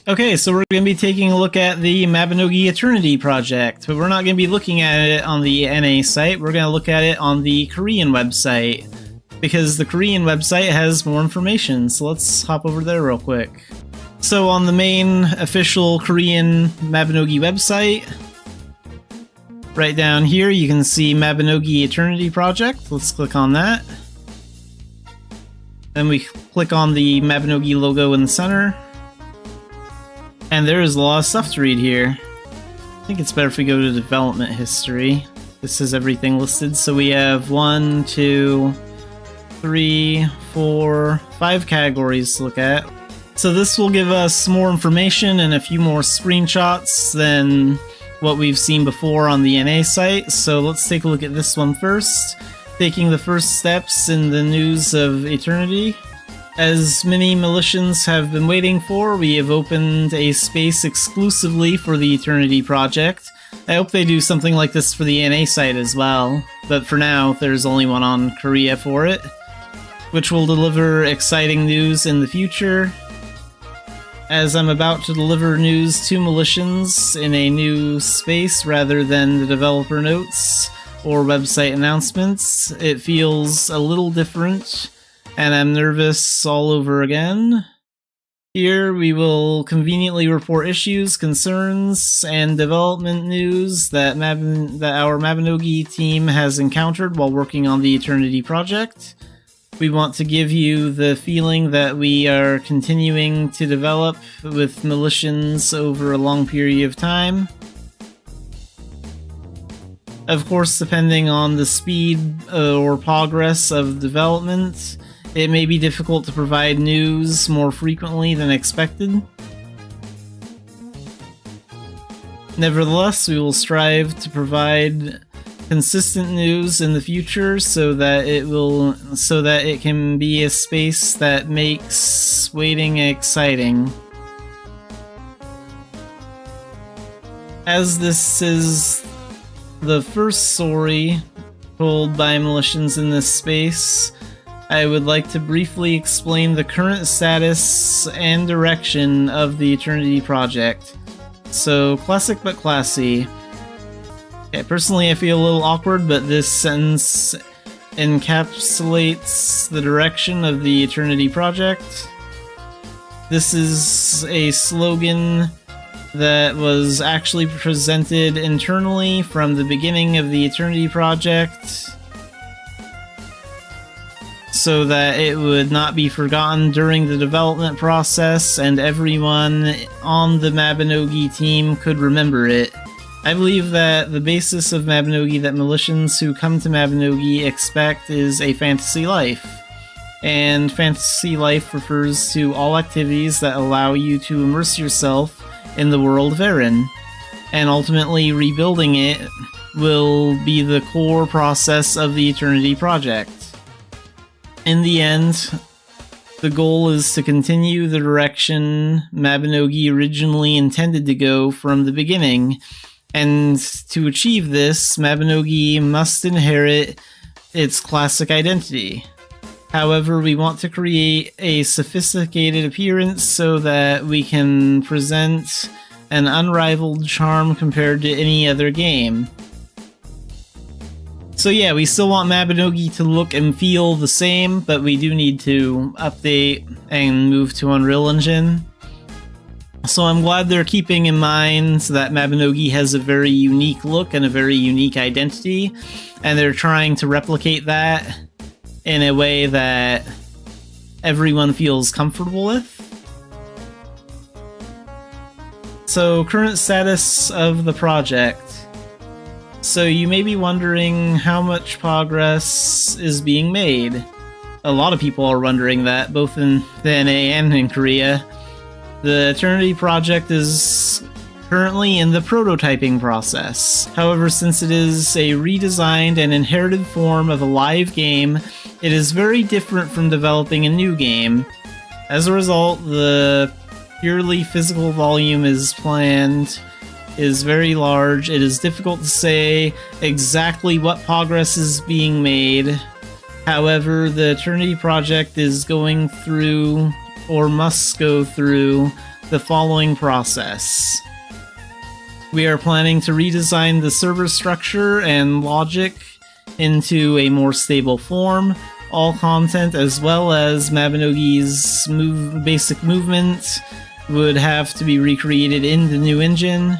Okay, so we're going to be taking a look at the Mabinogi Eternity project, but we're not going to be looking at it on the NA site, we're going to look at it on the Korean website, because the Korean website has more information, so let's hop over there real quick. So on the main official Korean Mabinogi website, right down here you can see Mabinogi Eternity project, let's click on that. Then we click on the Mabinogi logo in the center. And there is a lot of stuff to read here. I think it's better if we go to development history. This is everything listed. So we have 1, 2, 3, 4, 5 categories to look at. So this will give us more information and a few more screenshots than what we've seen before on the NA site. So let's take a look at this one first. Taking the first steps in the news of Eternity. As many Militians have been waiting for, we have opened a space exclusively for the Eternity project. I hope they do something like this for the NA site as well, but for now there's only one on Korea for it, which will deliver exciting news in the future. As I'm about to deliver news to Militians in a new space rather than the developer notes or website announcements, it feels a little different. And I'm nervous all over again. Here we will conveniently report issues, concerns, and development news that our Mabinogi team has encountered while working on the Eternity project. We want to give you the feeling that we are continuing to develop with Militians over a long period of time. Of course, depending on the speed or progress of development, it may be difficult to provide news more frequently than expected. Nevertheless, we will strive to provide consistent news in the future so that it can be a space that makes waiting exciting. As this is the first story told by Militians in this space, I would like to briefly explain the current status and direction of the Eternity project. So, classic but classy. Okay, personally I feel a little awkward, but this sentence encapsulates the direction of the Eternity project. This is a slogan that was actually presented internally from the beginning of the Eternity project, so that it would not be forgotten during the development process and everyone on the Mabinogi team could remember it. I believe that the basis of Mabinogi that Militians who come to Mabinogi expect is a fantasy life. And fantasy life refers to all activities that allow you to immerse yourself in the world of Erin. And ultimately rebuilding it will be the core process of the Eternity project. In the end, the goal is to continue the direction Mabinogi originally intended to go from the beginning, and to achieve this, Mabinogi must inherit its classic identity. However, we want to create a sophisticated appearance so that we can present an unrivaled charm compared to any other game. So yeah, we still want Mabinogi to look and feel the same, but we do need to update and move to Unreal Engine. So I'm glad they're keeping in mind that Mabinogi has a very unique look and a very unique identity, and they're trying to replicate that in a way that everyone feels comfortable with. So, current status of the project. So you may be wondering how much progress is being made. A lot of people are wondering that, both in the NA and in Korea. The Eternity project is currently in the prototyping process. However, since it is a redesigned and inherited form of a live game, it is very different from developing a new game. As a result, the purely physical volume is very large. It is difficult to say exactly what progress is being made. However, the Eternity project is going through, or must go through, the following process. We are planning to redesign the server structure and logic into a more stable form. All content as well as Mabinogi's basic movement would have to be recreated in the new engine.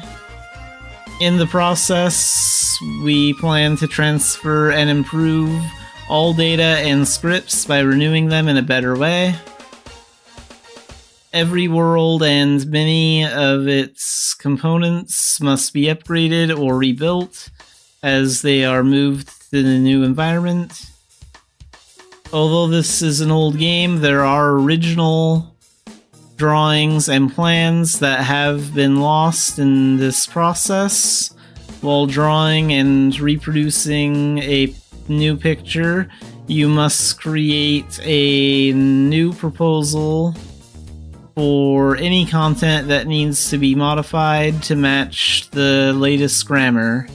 In the process, we plan to transfer and improve all data and scripts by renewing them in a better way. Every world and many of its components must be upgraded or rebuilt as they are moved to the new environment. Although this is an old game, there are original drawings and plans that have been lost in this process. While drawing and reproducing a new picture, you must create a new proposal for any content that needs to be modified to match the latest grammar.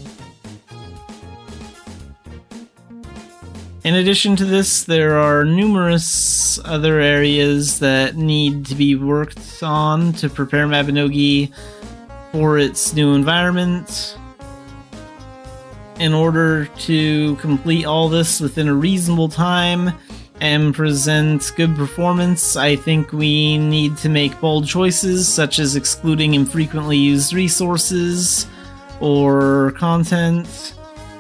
In addition to this, there are numerous other areas that need to be worked on to prepare Mabinogi for its new environment. In order to complete all this within a reasonable time and present good performance, I think we need to make bold choices, such as excluding infrequently used resources or content.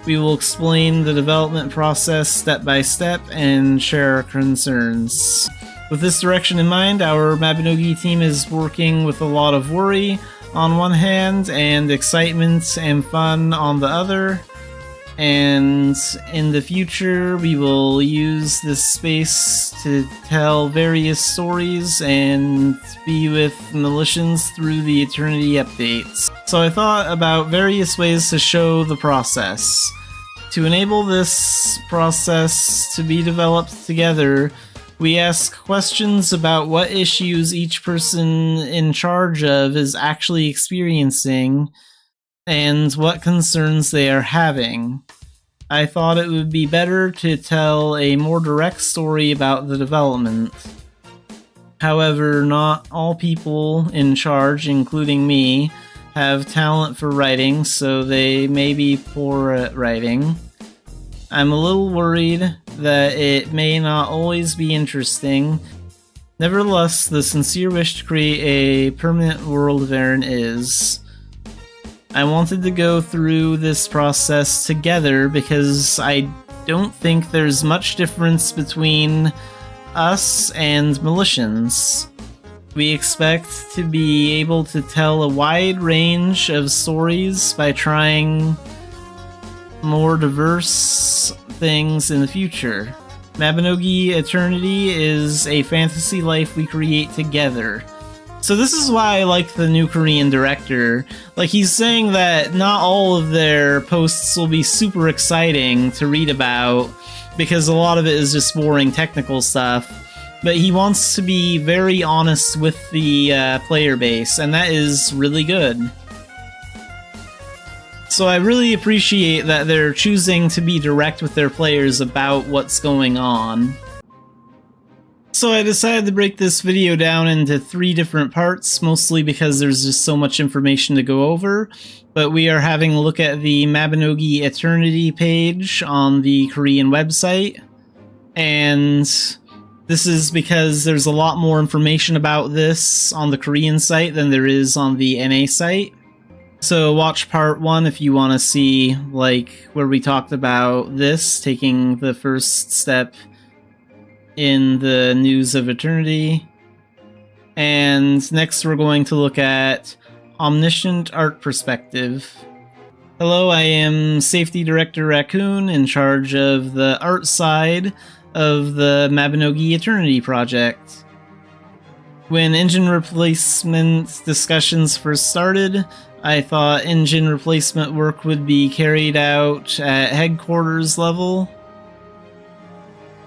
We will explain the development process step by step and share our concerns. With this direction in mind, our Mabinogi team is working with a lot of worry on one hand and excitement and fun on the other. And in the future, we will use this space to tell various stories and be with Militians through the Eternity updates. So I thought about various ways to show the process. To enable this process to be developed together, we ask questions about what issues each person in charge of is actually experiencing and what concerns they are having. I thought it would be better to tell a more direct story about the development. However, not all people in charge, including me, have talent for writing, so they may be poor at writing. I'm a little worried that it may not always be interesting. Nevertheless, the sincere wish to create a permanent world of Aaron is. I wanted to go through this process together because I don't think there's much difference between us and Militians. We expect to be able to tell a wide range of stories by trying more diverse things in the future. Mabinogi Eternity is a fantasy life we create together. So this is why I like the new Korean director. Like, he's saying that not all of their posts will be super exciting to read about, because a lot of it is just boring technical stuff. But he wants to be very honest with the player base, and that is really good. So I really appreciate that they're choosing to be direct with their players about what's going on. So I decided to break this video down into 3 different parts, mostly because there's just so much information to go over. But we are having a look at the Mabinogi Eternity page on the Korean website. And this is because there's a lot more information about this on the Korean site than there is on the NA site. So watch part 1 if you want to see, like, where we talked about this, taking the first step in the news of Eternity. And next we're going to look at Omniscient Art Perspective. Hello, I am Safety Director Raccoon, in charge of the art side of the Mabinogi Eternity project. When engine replacement discussions first started, I thought engine replacement work would be carried out at headquarters level.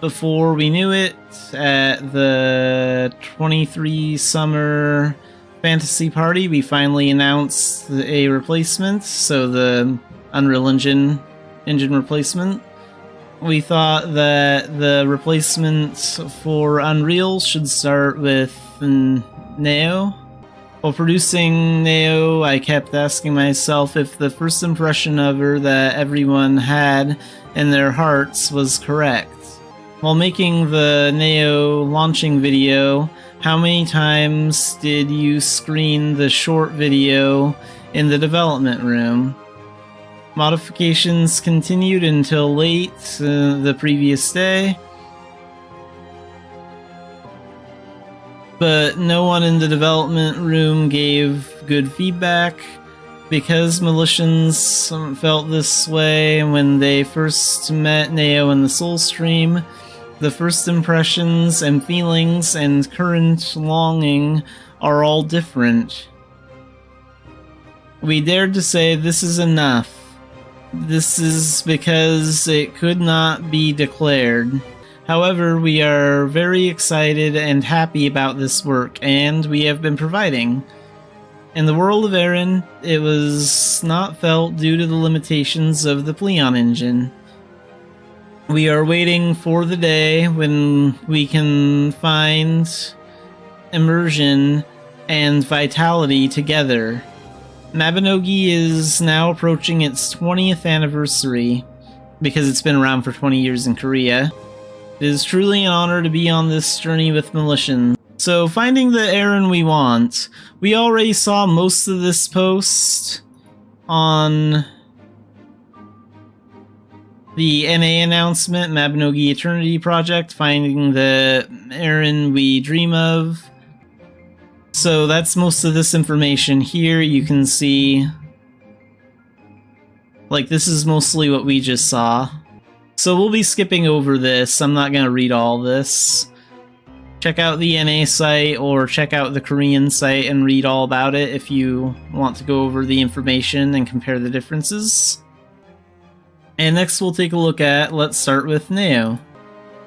Before we knew it, at the 23 Summer Fantasy Party, we finally announced a replacement, so the Unreal Engine replacement. We thought that the replacement for Unreal should start with Neo. While producing Neo, I kept asking myself if the first impression of her that everyone had in their hearts was correct. While making the Neo launching video, how many times did you screen the short video in the development room? Modifications continued until late the previous day, but no one in the development room gave good feedback because Militians felt this way when they first met Neo in the Soul Stream. The first impressions and feelings and current longing are all different. We dared to say this is enough. This is because it could not be declared. However, we are very excited and happy about this work, and we have been providing. In the world of Aaron, it was not felt due to the limitations of the Pleon engine. We are waiting for the day when we can find immersion and vitality together. Mabinogi is now approaching its 20th anniversary, because it's been around for 20 years in Korea. It is truly an honor to be on this journey with Militians. So, finding the Aaron we want. We already saw most of this post on the NA announcement, Mabinogi Eternity Project, finding the Aaron we dream of. So that's most of this information here. You can see, like, this is mostly what we just saw. So we'll be skipping over this. I'm not going to read all this. Check out the NA site or check out the Korean site and read all about it if you want to go over the information and compare the differences. And next we'll take a look at, let's start with Neo.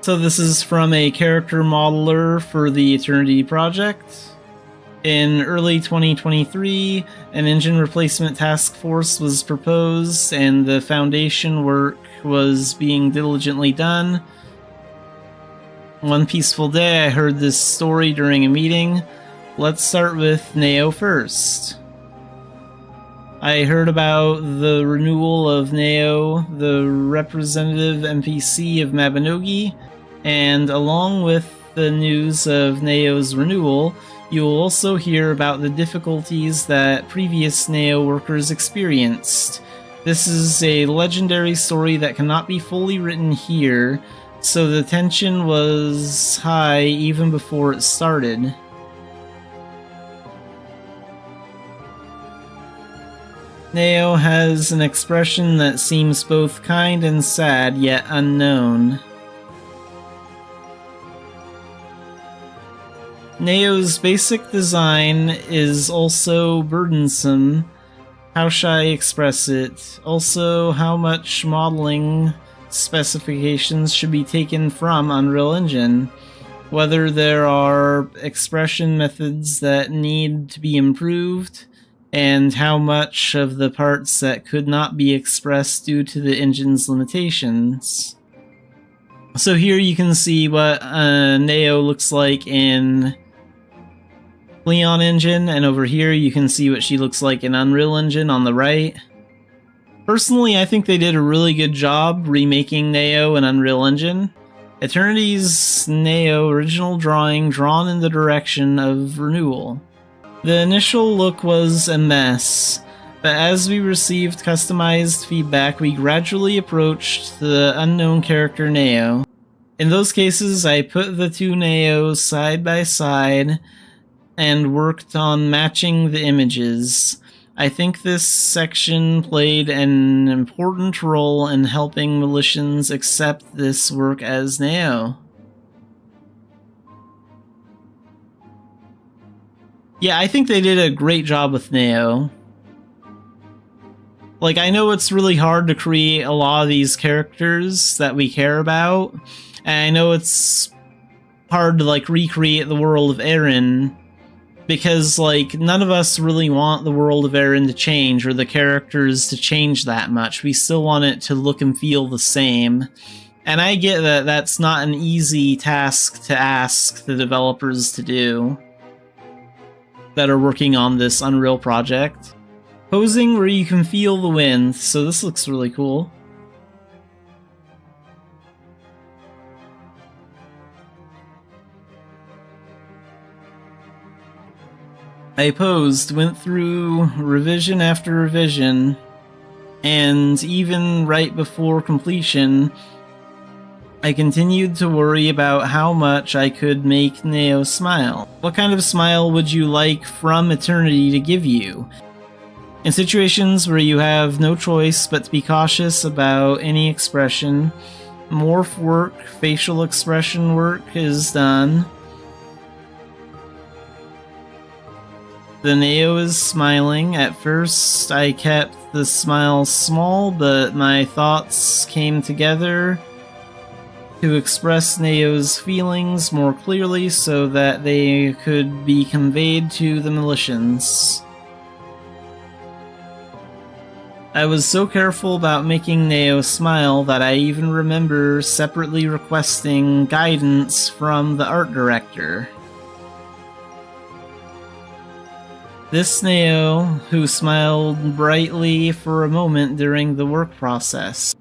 So this is from a character modeler for the Eternity Project. In early 2023, an engine replacement task force was proposed and the foundation work was being diligently done. One peaceful day I heard this story during a meeting. Let's start with Neo first. I heard about the renewal of Neo, the representative NPC of Mabinogi, and along with the news of Neo's renewal, you will also hear about the difficulties that previous Neo workers experienced. This is a legendary story that cannot be fully written here, so the tension was high even before it started. Neo has an expression that seems both kind and sad, yet unknown. Neo's basic design is also burdensome. How shall I express it? Also, how much modeling specifications should be taken from Unreal Engine? Whether there are expression methods that need to be improved, and how much of the parts that could not be expressed due to the engine's limitations. So here you can see what Neo looks like in Leon Engine, and over here you can see what she looks like in Unreal Engine on the right. Personally, I think they did a really good job remaking Neo in Unreal Engine. Eternity's Neo original drawing drawn in the direction of renewal. The initial look was a mess, but as we received customized feedback, we gradually approached the unknown character Neo. In those cases, I put the two Neos side by side and worked on matching the images. I think this section played an important role in helping Militians accept this work as Neo. Yeah, I think they did a great job with Neo. Like, I know it's really hard to create a lot of these characters that we care about, and I know it's hard to, like, recreate the world of Aaron, because, like, none of us really want the world of Aaron to change, or the characters to change that much. We still want it to look and feel the same. And I get that that's not an easy task to ask the developers to do. that are working on this Unreal project. Posing where you can feel the wind, so this looks really cool. I posed, went through revision after revision, and even right before completion, I continued to worry about how much I could make Neo smile. What kind of smile would you like from Eternity to give you? In situations where you have no choice but to be cautious about any expression, morph work, facial expression work is done. The Neo is smiling. At first, I kept the smile small, but my thoughts came together to express Neo's feelings more clearly so that they could be conveyed to the Militians. I was so careful about making Neo smile that I even remember separately requesting guidance from the art director. This Neo, who smiled brightly for a moment during the work process.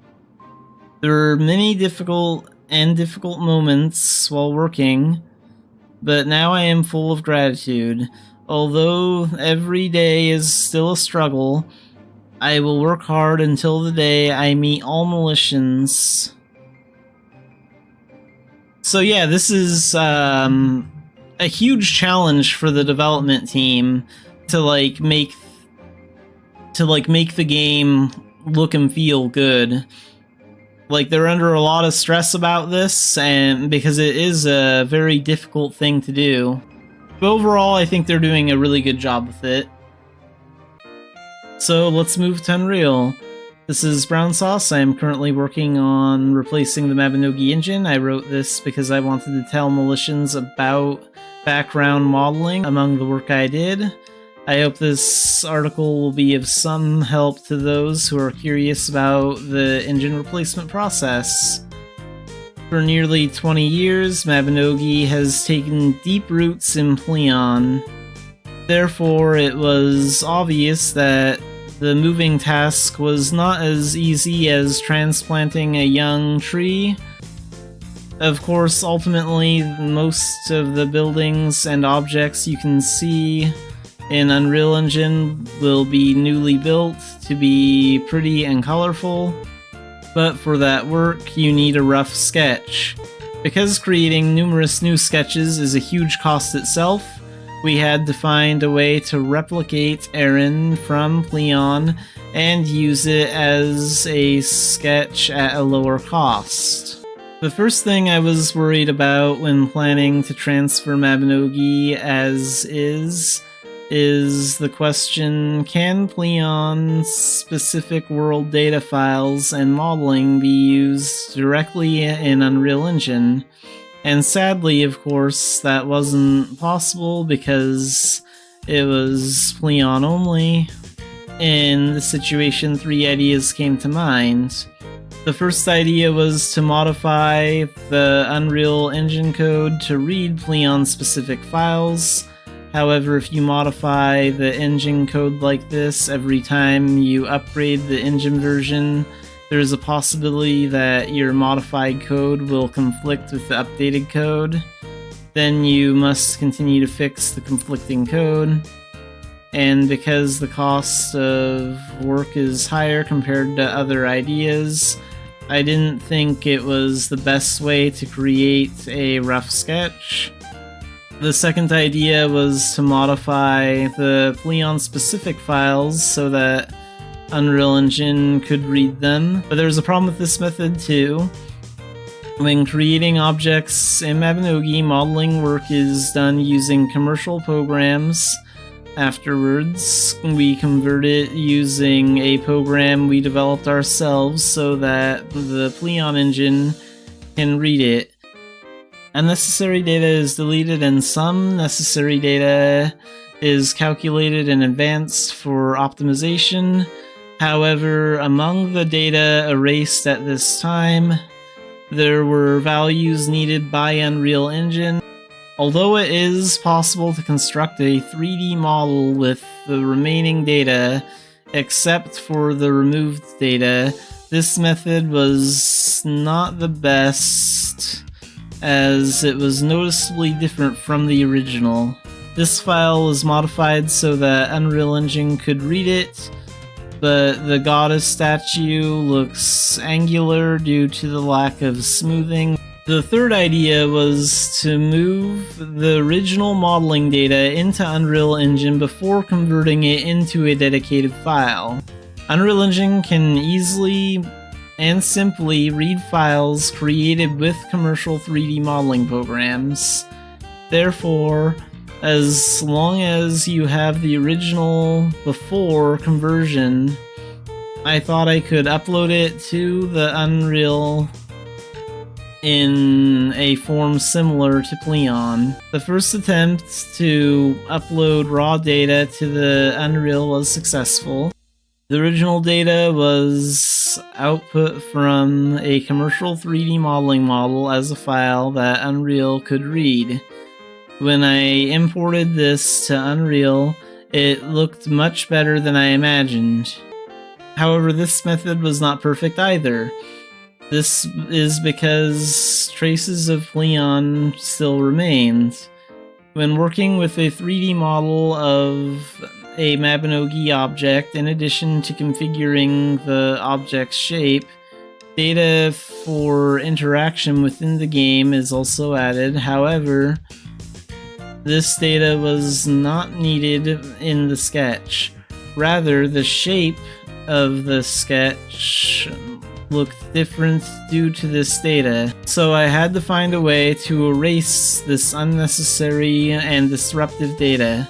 There were many difficult moments while working, but now I am full of gratitude. Although every day is still a struggle, I will work hard until the day I meet all Militians. So yeah, this is a huge challenge for the development team to make the game look and feel good. Like, they're under a lot of stress about this, and because it is a very difficult thing to do. But overall, I think they're doing a really good job with it. So let's move to Unreal. This is Brown Sauce. I am currently working on replacing the Mabinogi engine. I wrote this because I wanted to tell Militians about background modeling among the work I did. I hope this article will be of some help to those who are curious about the engine replacement process. For nearly 20 years, Mabinogi has taken deep roots in Pleon. Therefore, it was obvious that the moving task was not as easy as transplanting a young tree. Of course, ultimately, most of the buildings and objects you can see in Unreal Engine will be newly built to be pretty and colorful, but for that work you need a rough sketch. Because creating numerous new sketches is a huge cost itself, we had to find a way to replicate Aaron from Pleon and use it as a sketch at a lower cost. The first thing I was worried about when planning to transfer Mabinogi as is the question, can Pleon's specific world data files and modeling be used directly in Unreal Engine? And sadly, of course, that wasn't possible because it was Pleon only. In this situation, 3 ideas came to mind. The first idea was to modify the Unreal Engine code to read Pleon-specific files. However, if you modify the engine code like this every time you upgrade the engine version, there's a possibility that your modified code will conflict with the updated code. Then you must continue to fix the conflicting code. And because the cost of work is higher compared to other ideas, I didn't think it was the best way to create a rough sketch. The second idea was to modify the Pleon-specific files so that Unreal Engine could read them, but there's a problem with this method too. When creating objects in Mabinogi, modeling work is done using commercial programs. Afterwards, we convert it using a program we developed ourselves so that the Pleon engine can read it. Unnecessary data is deleted and some necessary data is calculated in advance for optimization. However, among the data erased at this time, there were values needed by Unreal Engine. Although it is possible to construct a 3D model with the remaining data, except for the removed data, this method was not the best, as it was noticeably different from the original. This file was modified so that Unreal Engine could read it, but the goddess statue looks angular due to the lack of smoothing. The third idea was to move the original modeling data into Unreal Engine before converting it into a dedicated file. Unreal Engine can easily and simply read files created with commercial 3D modeling programs. Therefore, as long as you have the original before conversion, I thought I could upload it to the Unreal in a form similar to Pleon. The first attempt to upload raw data to the Unreal was successful. The original data was output from a commercial 3D modeling model as a file that Unreal could read. When I imported this to Unreal, it looked much better than I imagined. However, this method was not perfect either. This is because traces of Pleon still remained. When working with a 3D model of a Mabinogi object, in addition to configuring the object's shape, data for interaction within the game is also added. However, this data was not needed in the sketch. Rather, the shape of the sketch looked different due to this data, so I had to find a way to erase this unnecessary and disruptive data.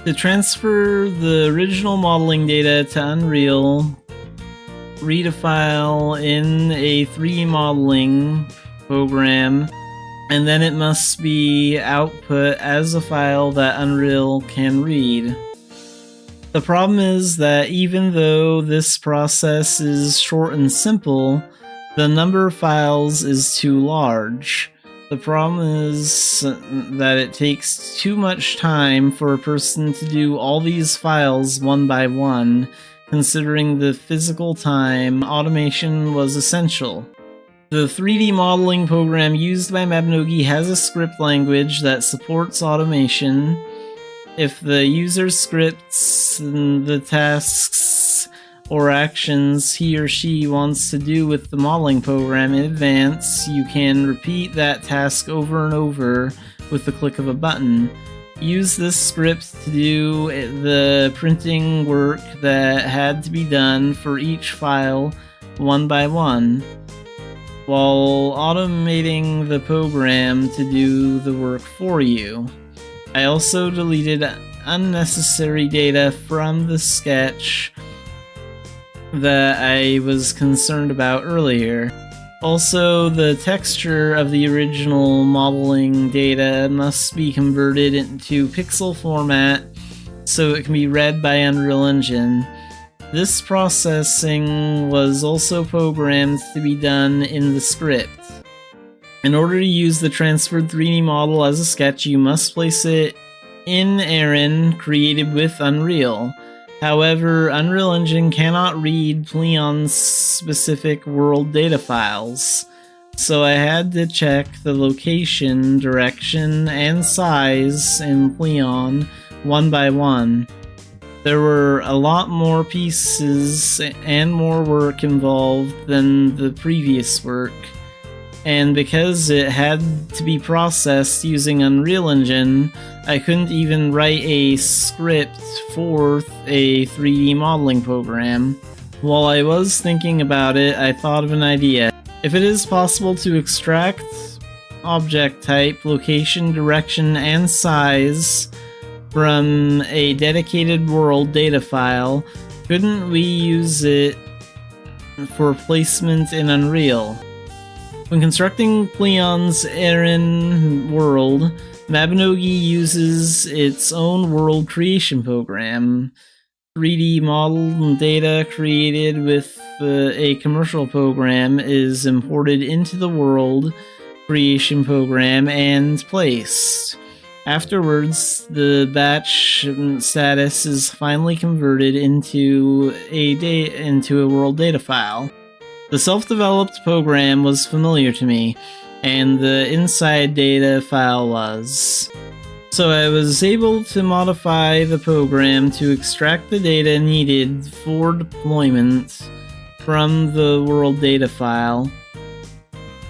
To transfer the original modeling data to Unreal, read a file in a 3D modeling program, and then it must be output as a file that Unreal can read. The problem is that even though this process is short and simple, the number of files is too large. The problem is that it takes too much time for a person to do all these files one by one. Considering the physical time, automation was essential. The 3D modeling program used by Mabinogi has a script language that supports automation. If the user scripts the tasks or actions he or she wants to do with the modeling program in advance, you can repeat that task over and over with the click of a button. Use this script to do the printing work that had to be done for each file one by one, while automating the program to do the work for you. I also deleted unnecessary data from the sketch that I was concerned about earlier. Also, the texture of the original modeling data must be converted into pixel format so it can be read by Unreal Engine. This processing was also programmed to be done in the script. In order to use the transferred 3D model as a sketch, you must place it in Aaron, created with Unreal. However, Unreal Engine cannot read Pleon's specific world data files, so I had to check the location, direction, and size in Pleon one by one. There were a lot more pieces and more work involved than the previous work. And because it had to be processed using Unreal Engine, I couldn't even write a script for a 3D modeling program. While I was thinking about it, I thought of an idea. If it is possible to extract object type, location, direction, and size from a dedicated world data file, couldn't we use it for placement in Unreal? When constructing Pleon's Aaron world, Mabinogi uses its own world creation program. 3D model data created with a commercial program is imported into the world, creation program and placed. Afterwards, the batch status is finally converted into a world data file. The self-developed program was familiar to me, and the inside data file was. So I was able to modify the program to extract the data needed for deployment from the world data file.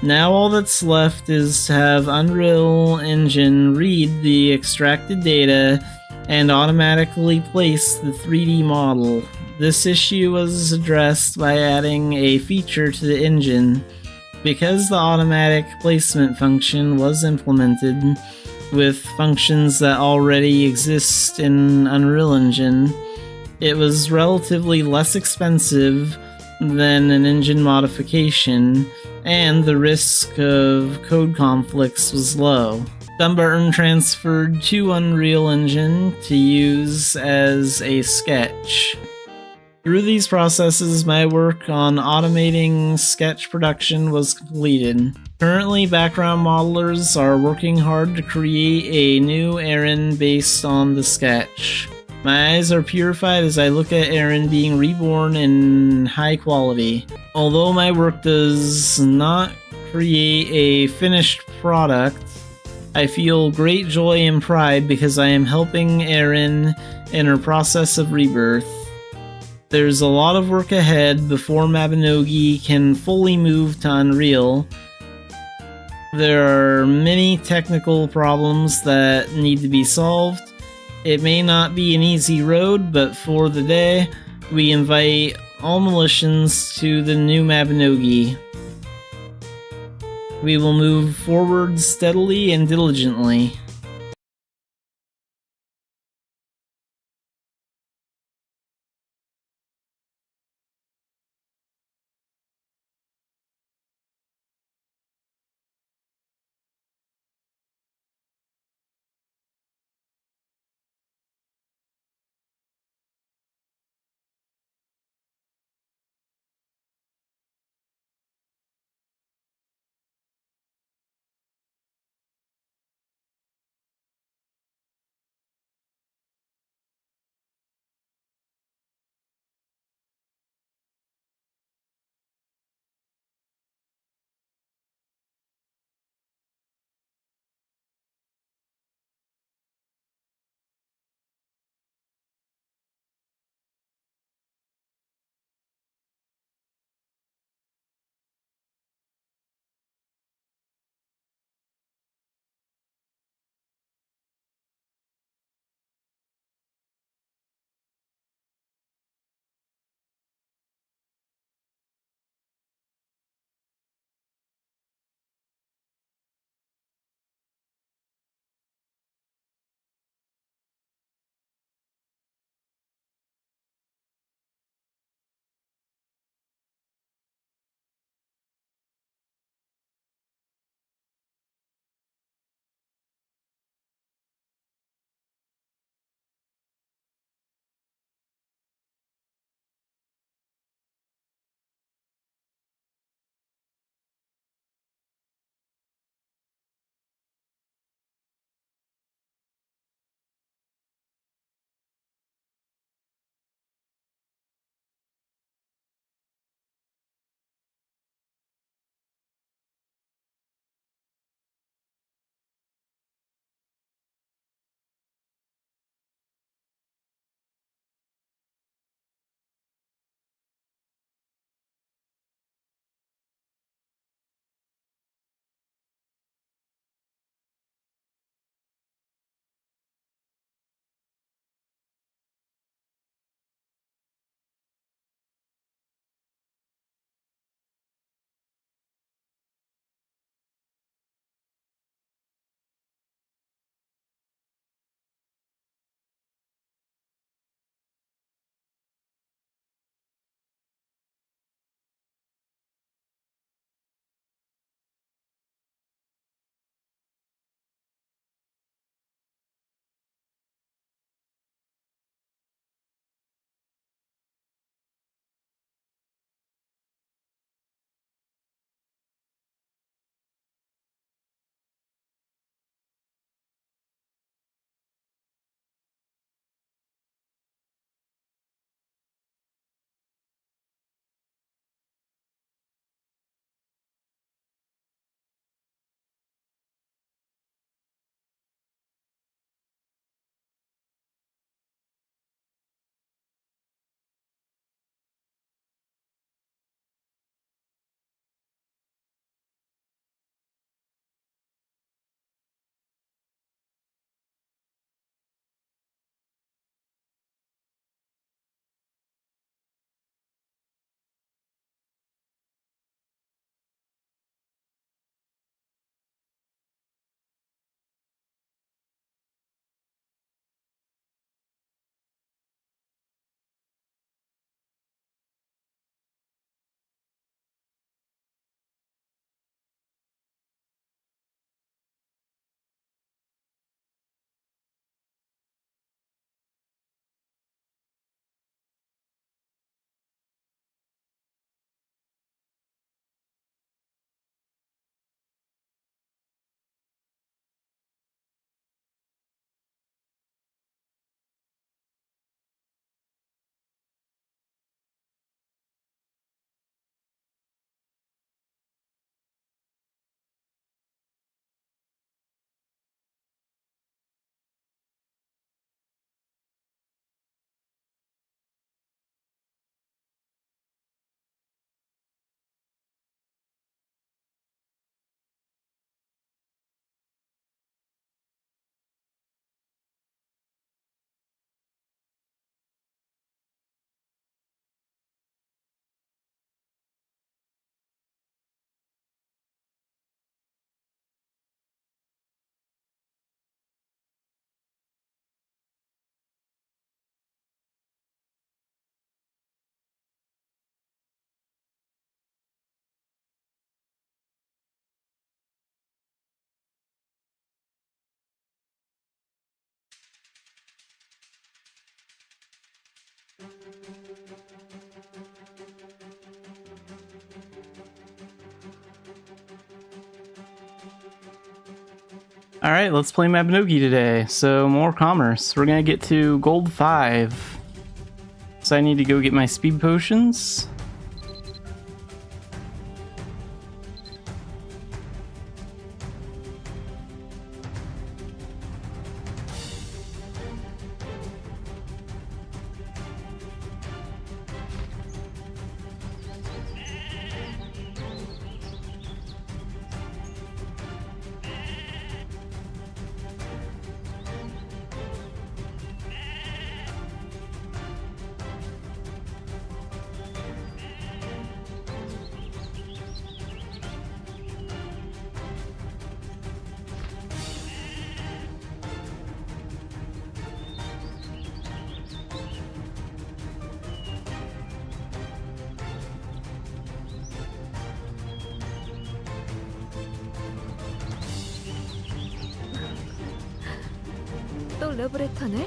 Now all that's left is to have Unreal Engine read the extracted data and automatically place the 3D model. This issue was addressed by adding a feature to the engine. Because the automatic placement function was implemented with functions that already exist in Unreal Engine, it was relatively less expensive than an engine modification, and the risk of code conflicts was low. Dunbarton transferred to Unreal Engine to use as a sketch. Through these processes, my work on automating sketch production was completed. Currently, background modelers are working hard to create a new Aaron based on the sketch. My eyes are purified as I look at Aaron being reborn in high quality. Although my work does not create a finished product, I feel great joy and pride because I am helping Aaron in her process of rebirth. There's a lot of work ahead before Mabinogi can fully move to Unreal. There are many technical problems that need to be solved. It may not be an easy road, but for the day, we invite all militians to the new Mabinogi. We will move forward steadily and diligently. Alright, let's play Mabinogi today. So, more commerce. We're gonna get to gold 5. So I need to go get my speed potions. 또 러브레터네?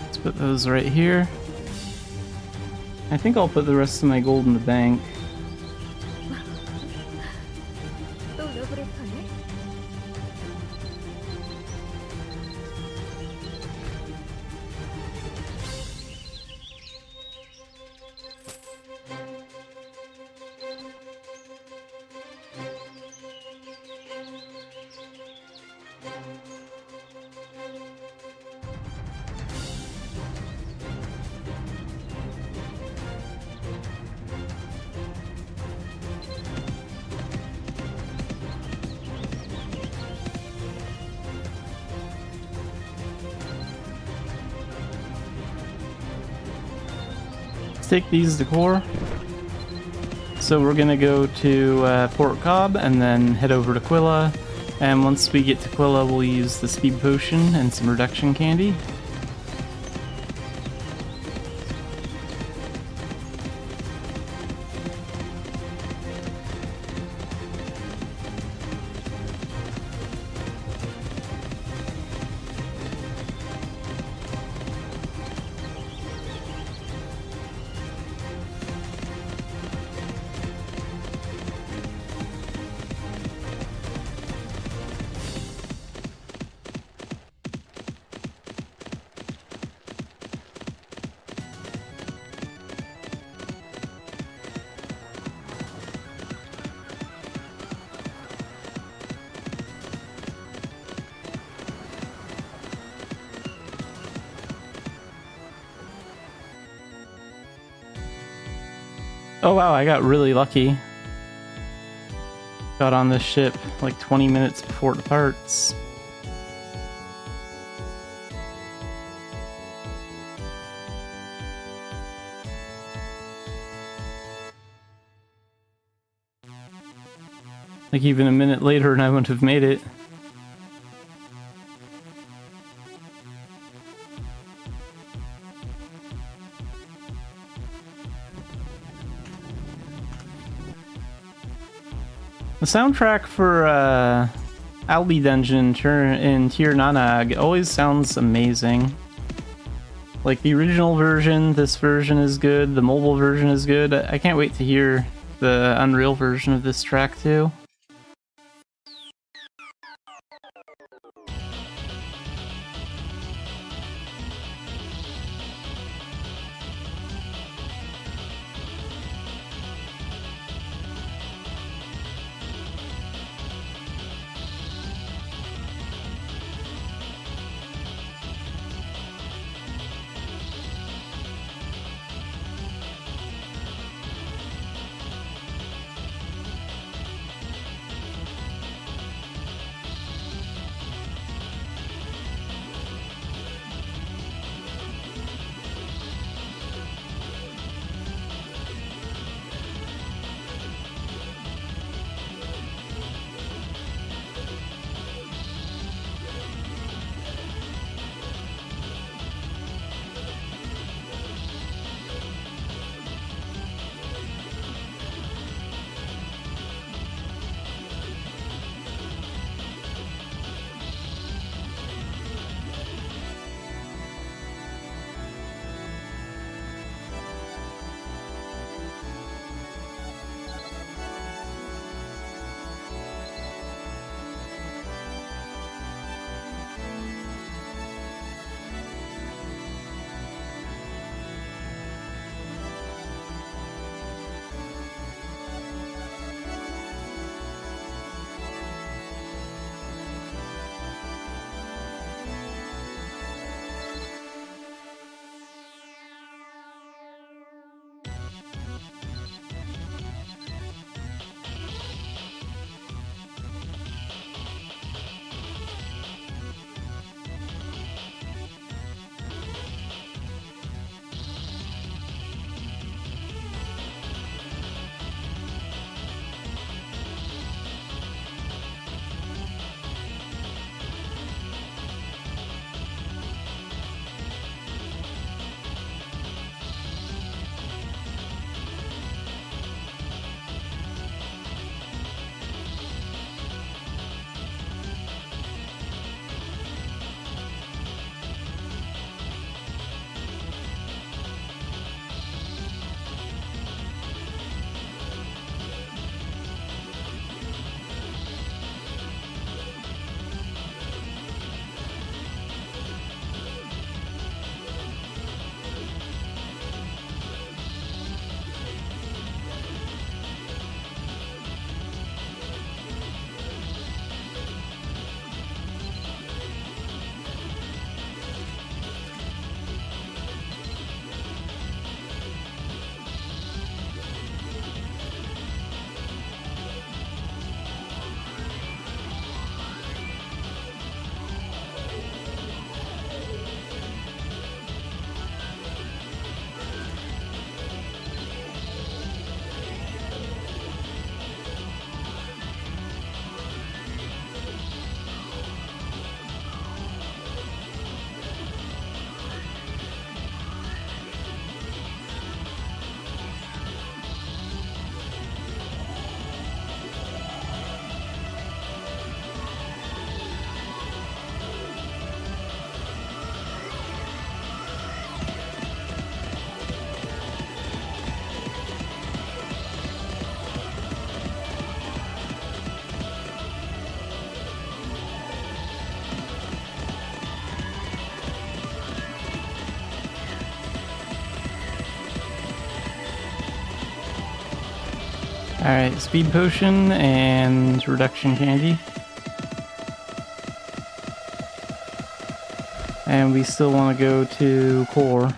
Let's put those right here. I think I'll put the rest of my gold in the bank. 또 러브레터네? Let's take these to core. So we're gonna go to Port Cobb and then head over to Quilla. And once we get to Quilla, we'll use the speed potion and some reduction candy. Oh wow, I got really lucky. Got on this ship like 20 minutes before it departs. Like even a minute later and I wouldn't have made it. The soundtrack for Albi Dungeon in Tir Nanag always sounds amazing. Like the original version, this version is good, the mobile version is good. I can't wait to hear the Unreal version of this track too. Alright, speed potion and reduction candy. And we still want to go to core.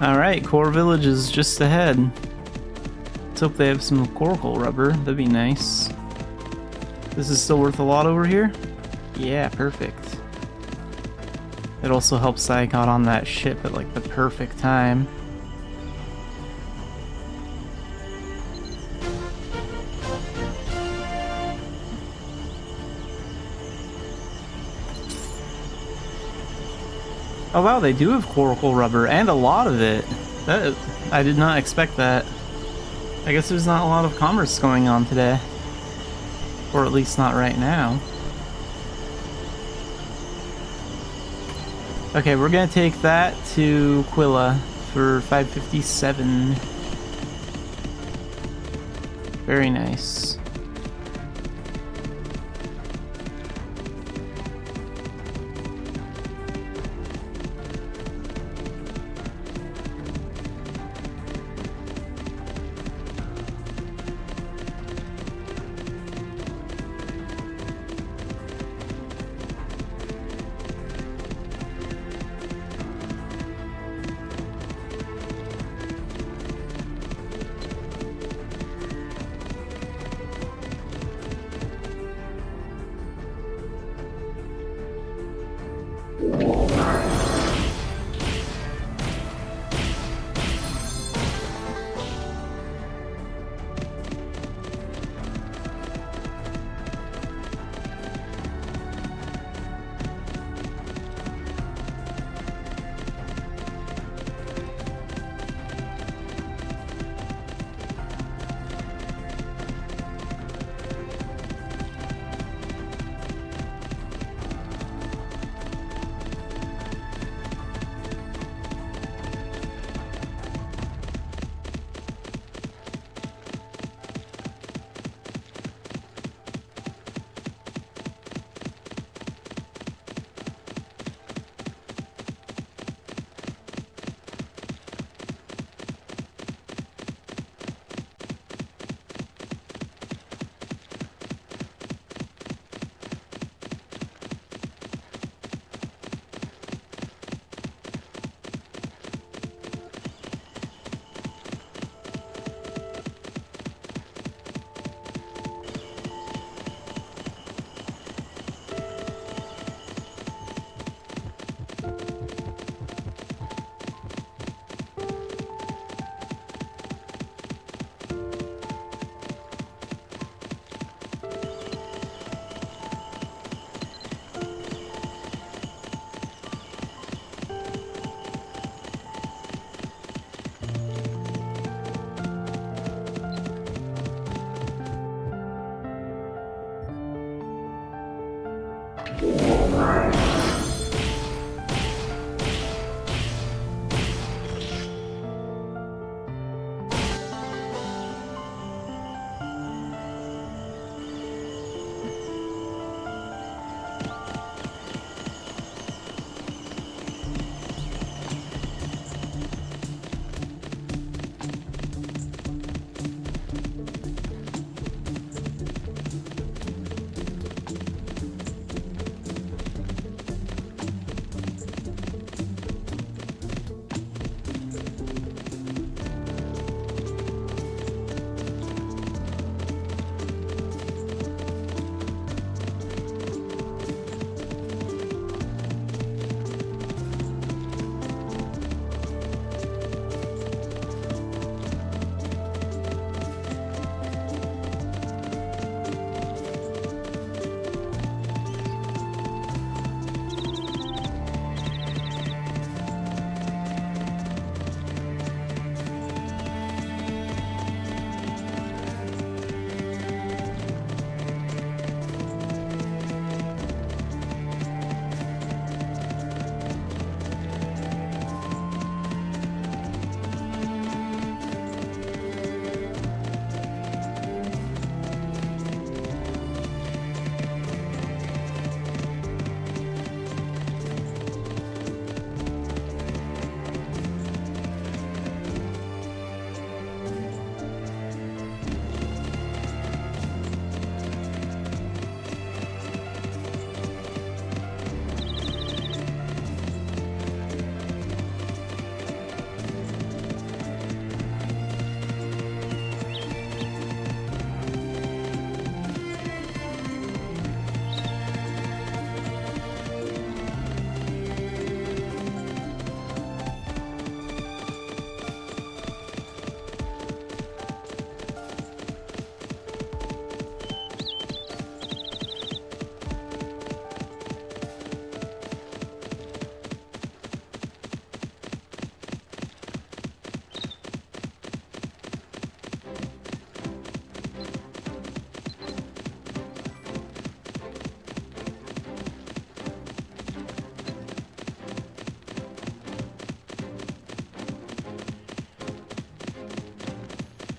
Alright, Core Village is just ahead. Let's hope they have some coracle rubber. That'd be nice. This is still worth a lot over here? Yeah, perfect. It also helps I got on that ship at like the perfect time. Oh wow, they do have coracle rubber, and a lot of it. I did not expect that. I guess there's not a lot of commerce going on today. Or at least not right now. Okay, we're gonna take that to Quilla for 557. Very nice.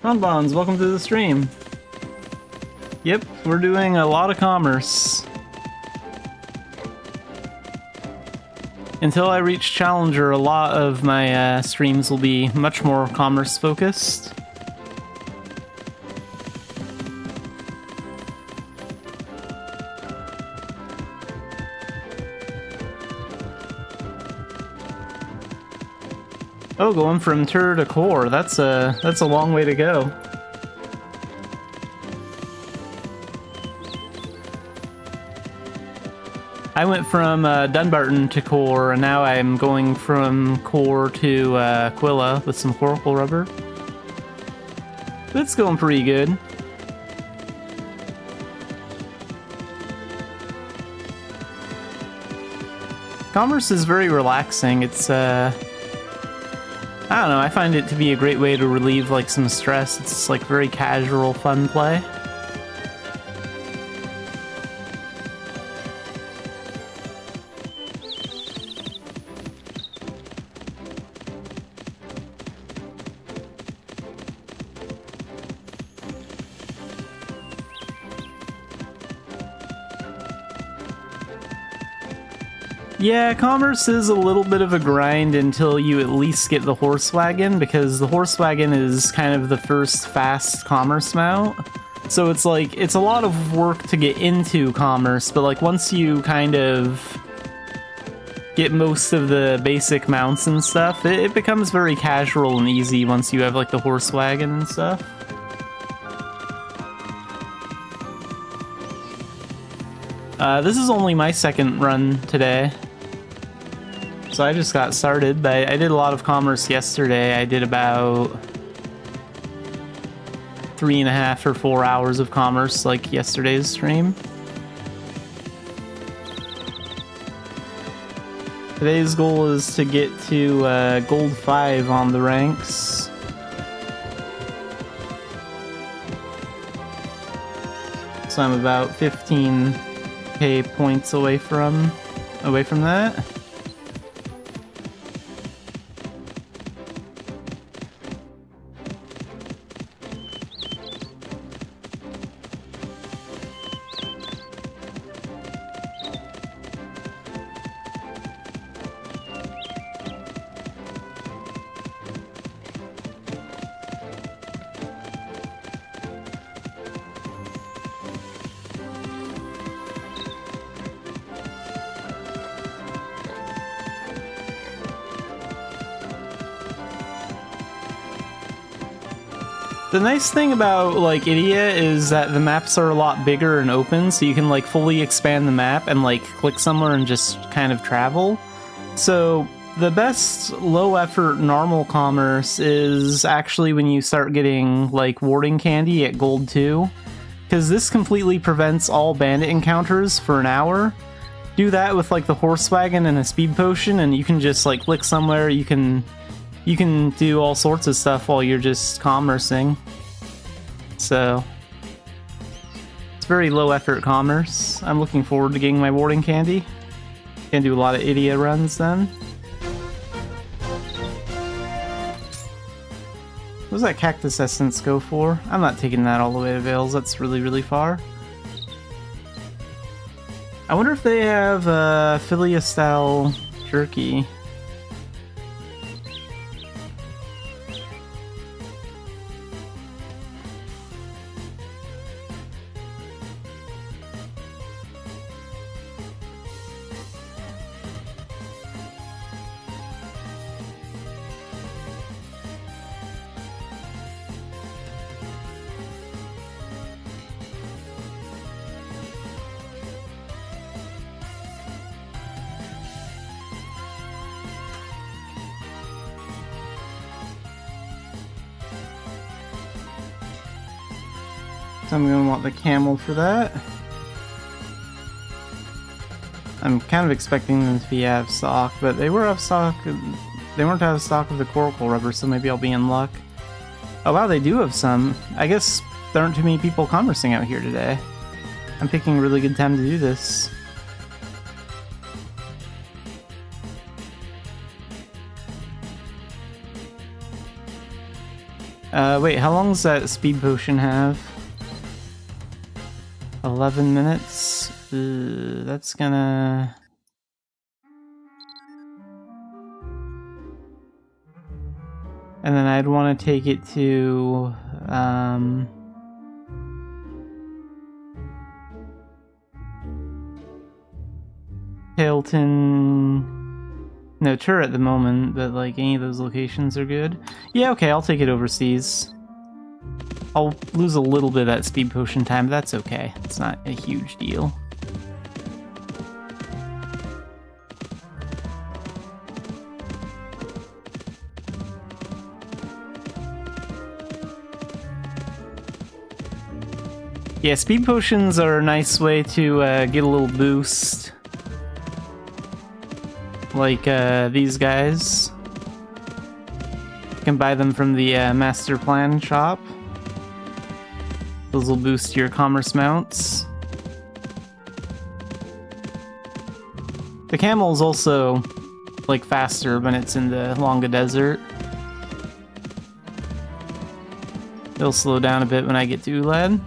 Bonbons, welcome to the stream. Yep, we're doing a lot of commerce. Until I reach Challenger, a lot of my streams will be much more commerce focused. Oh, going from Tur to Core, that's a long way to go. I went from Dunbarton to Core, and now I'm going from Core to Quilla with some coracle rubber. It's going pretty good. Commerce is very relaxing. It's I don't know, I find it to be a great way to relieve like some stress. It's like very casual, fun play. Yeah, commerce is a little bit of a grind until you at least get the horse wagon, because the horse wagon is kind of the first fast commerce mount. So it's like, it's a lot of work to get into commerce, but like once you kind of get most of the basic mounts and stuff, it becomes very casual and easy once you have like the horse wagon and stuff. This is only my second run today. So I just got started, but I did a lot of commerce yesterday. I did about 3.5 or 4 hours of commerce, like yesterday's stream. Today's goal is to get to gold 5 on the ranks. So I'm about 15k points away from that. The nice thing about, like, Idia is that the maps are a lot bigger and open, so you can, like, fully expand the map and, like, click somewhere and just kind of travel. So, the best low-effort normal commerce is actually when you start getting, like, warding candy at Gold 2, because this completely prevents all bandit encounters for an hour. Do that with, like, the horse wagon and a speed potion, and you can just, like, click somewhere, you can do all sorts of stuff while you're just commercing. So, it's very low effort commerce. I'm looking forward to getting my warding candy. Can do a lot of Idia runs then. What does that cactus essence go for? I'm not taking that all the way to Vales, that's really, really far. I wonder if they have Philia style jerky. I'm gonna want the camel for that. I'm kind of expecting them to be out of stock, but they were out of stock. They weren't out of stock of the coracle rubber, so maybe I'll be in luck. Oh wow, they do have some. I guess there aren't too many people commercing out here today. I'm picking a really good time to do this. Wait, how long does that speed potion have? 11 minutes? That's gonna... And then I'd want to take it to, Hilton... No, Tur at the moment, but like any of those locations are good. Yeah, okay, I'll take it overseas. I'll lose a little bit of that speed potion time, but that's okay. It's not a huge deal. Yeah, speed potions are a nice way to get a little boost. Like these guys. You can buy them from the Master Plan shop. Those will boost your commerce mounts. The camel's also like faster when it's in the Longa Desert. They'll slow down a bit when I get to Ulad.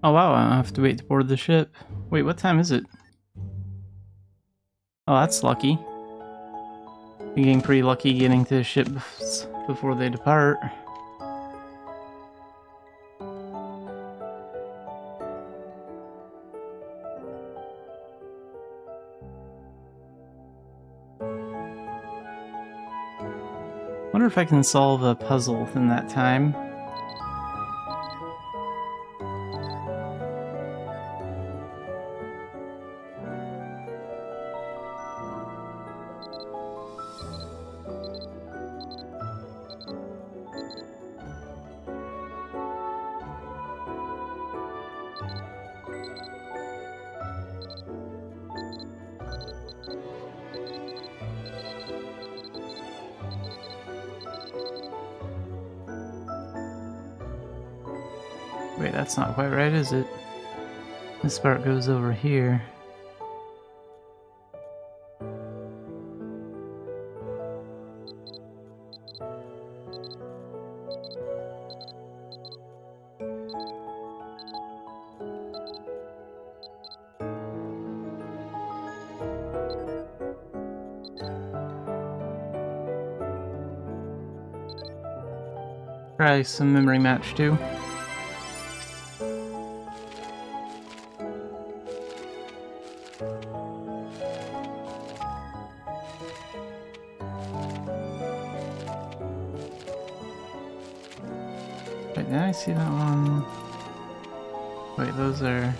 Oh wow, I have to wait to board the ship. Wait, what time is it? Oh, that's lucky. You're getting pretty lucky getting to the ships before they depart. Wonder if I can solve a puzzle in that time. Wait, that's not quite right, is it? This part goes over here. Try some memory match too. Wait, did I see that one? Wait, those are...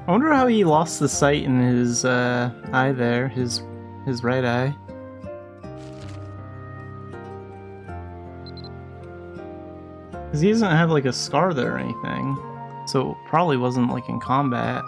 I wonder how he lost the sight in his eye there, his right eye. Because he doesn't have like a scar there or anything, so it probably wasn't like in combat.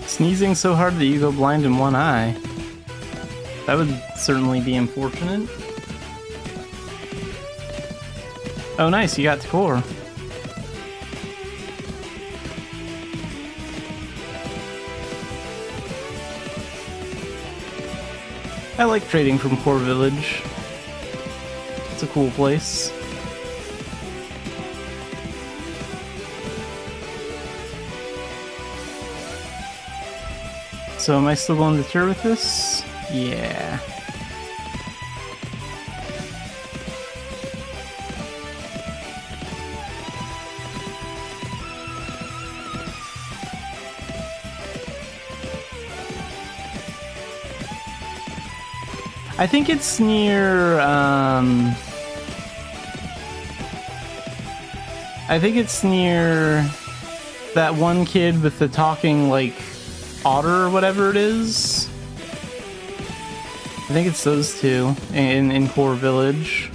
Sneezing so hard that you go blind in one eye. That would certainly be unfortunate. Oh nice, you got to core. I like trading from Core Village. It's a cool place. So am I still going to tour with this? Yeah. I think it's near, I think it's near that one kid with the talking, like, otter or whatever it is. I think it's those two in Core Village.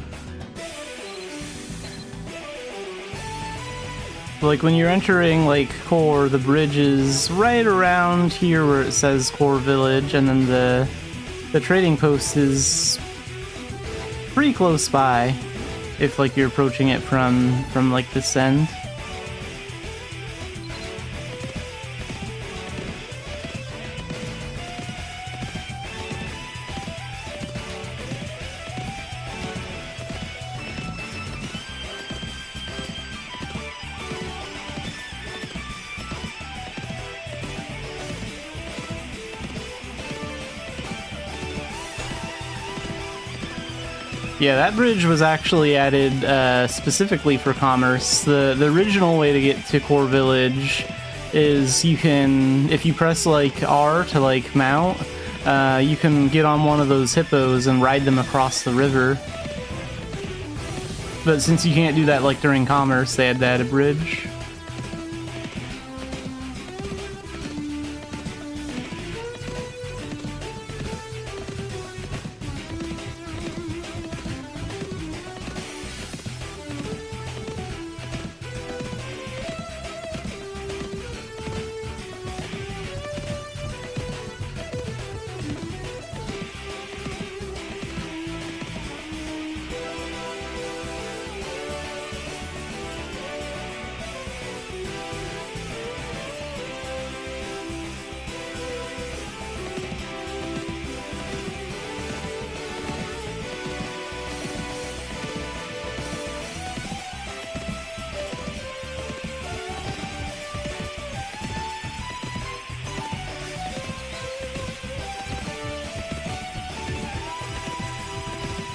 Like when you're entering like Core, the bridge is right around here where it says Core Village, and then the trading post is pretty close by if like you're approaching it from like this end. Yeah, that bridge was actually added specifically for commerce. The original way to get to Core Village is you can, if you press like R to like mount, you can get on one of those hippos and ride them across the river. But since you can't do that like during commerce, they had to add a bridge.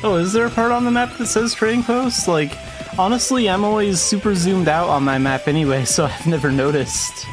Oh, is there a part on the map that says trading post? Like, honestly, I'm always super zoomed out on my map anyway, so I've never noticed.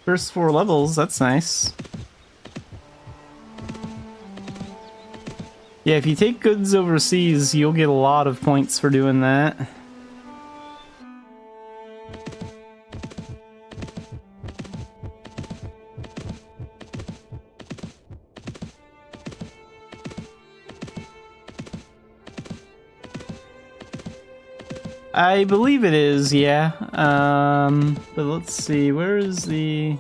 First 4 levels, that's nice. Yeah, if you take goods overseas, you'll get a lot of points for doing that. I believe it is, yeah. But let's see, where is the...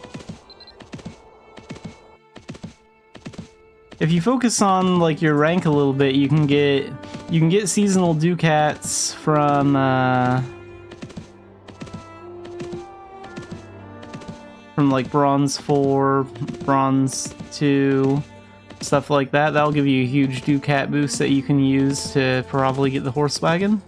If you focus on like your rank a little bit, you can get seasonal ducats from like bronze 4, bronze 2, stuff like that. That'll give you a huge ducat boost that you can use to probably get the horse wagon.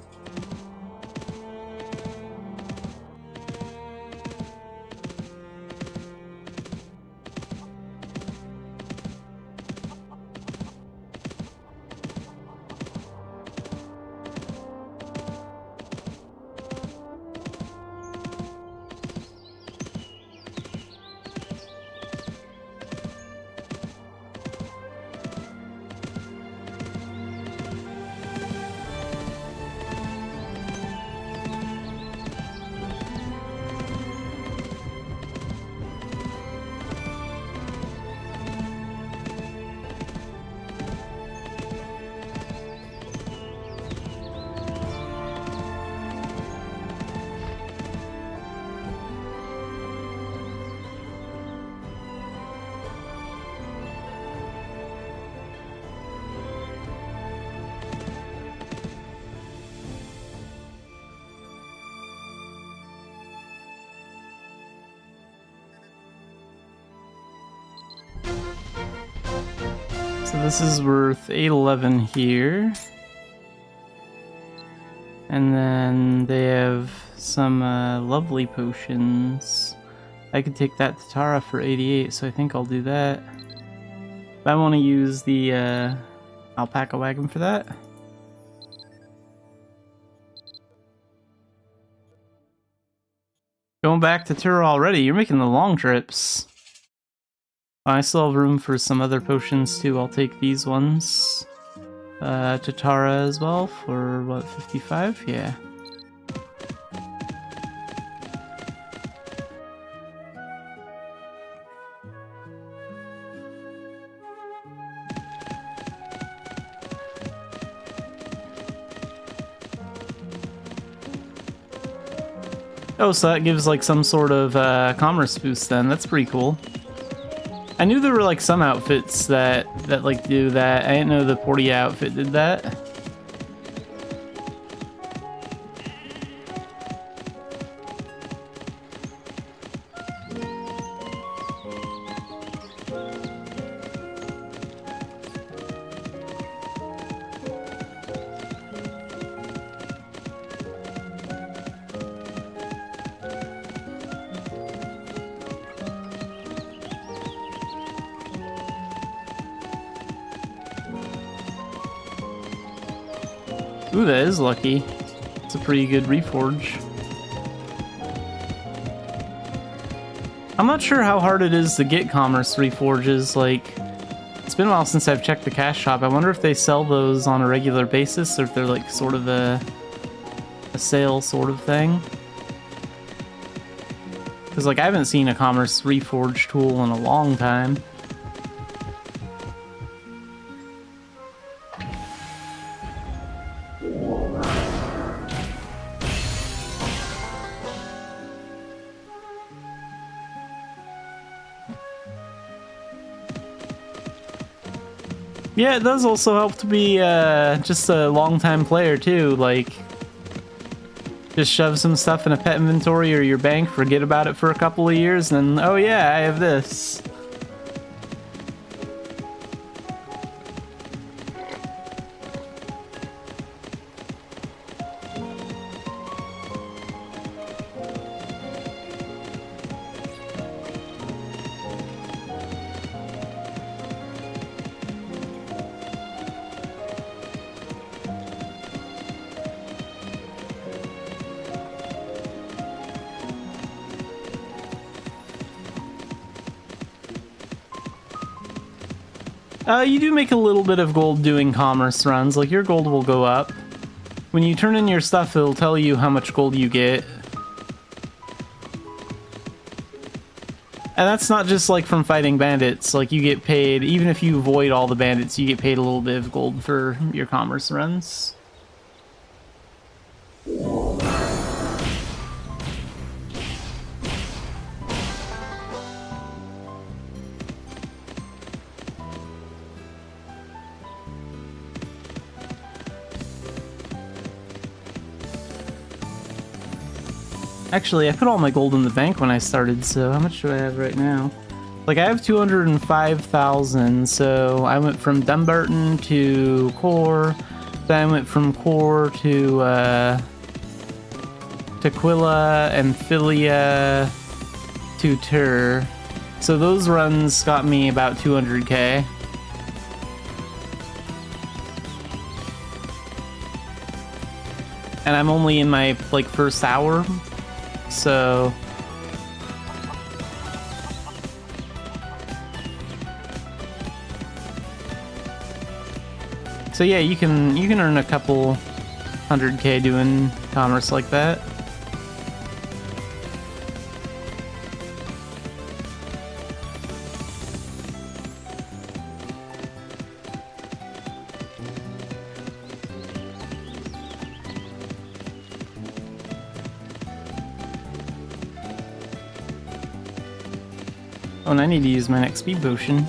So this is worth 811 here. And then they have some lovely potions. I could take that to Tara for 88, so I think I'll do that. But I want to use the alpaca wagon for that. Going back to Tura already, you're making the long trips. I still have room for some other potions too. I'll take these ones to Tara as well for what, 55? Yeah. Oh, so that gives like some sort of commerce boost then. That's pretty cool. I knew there were like some outfits that like do that. I didn't know the Portia outfit did that. Ooh, that is lucky. It's a pretty good reforge. I'm not sure how hard it is to get commerce reforges. Like, it's been a while since I've checked the cash shop. I wonder if they sell those on a regular basis or if they're like sort of a sale sort of thing. Because like I haven't seen a commerce reforge tool in a long time. Yeah, it does also help to be just a long-time player too, like just shove some stuff in a pet inventory or your bank, forget about it for a couple of years, and then, oh yeah, I have this. You do make a little bit of gold doing commerce runs. Like, your gold will go up. When you turn in your stuff, it'll tell you how much gold you get. And that's not just, like, from fighting bandits. Like, you get paid, even if you avoid all the bandits, you get paid a little bit of gold for your commerce runs. Actually, I put all my gold in the bank when I started, so how much do I have right now? Like, I have 205,000, so I went from Dumbarton to Core, then I went from Core to Tequila, Amphilia, to Tur. So those runs got me about 200k. And I'm only in my, like, first hour. So yeah, you can earn a couple 100k doing commerce like that. Oh, and I need to use my next speed potion.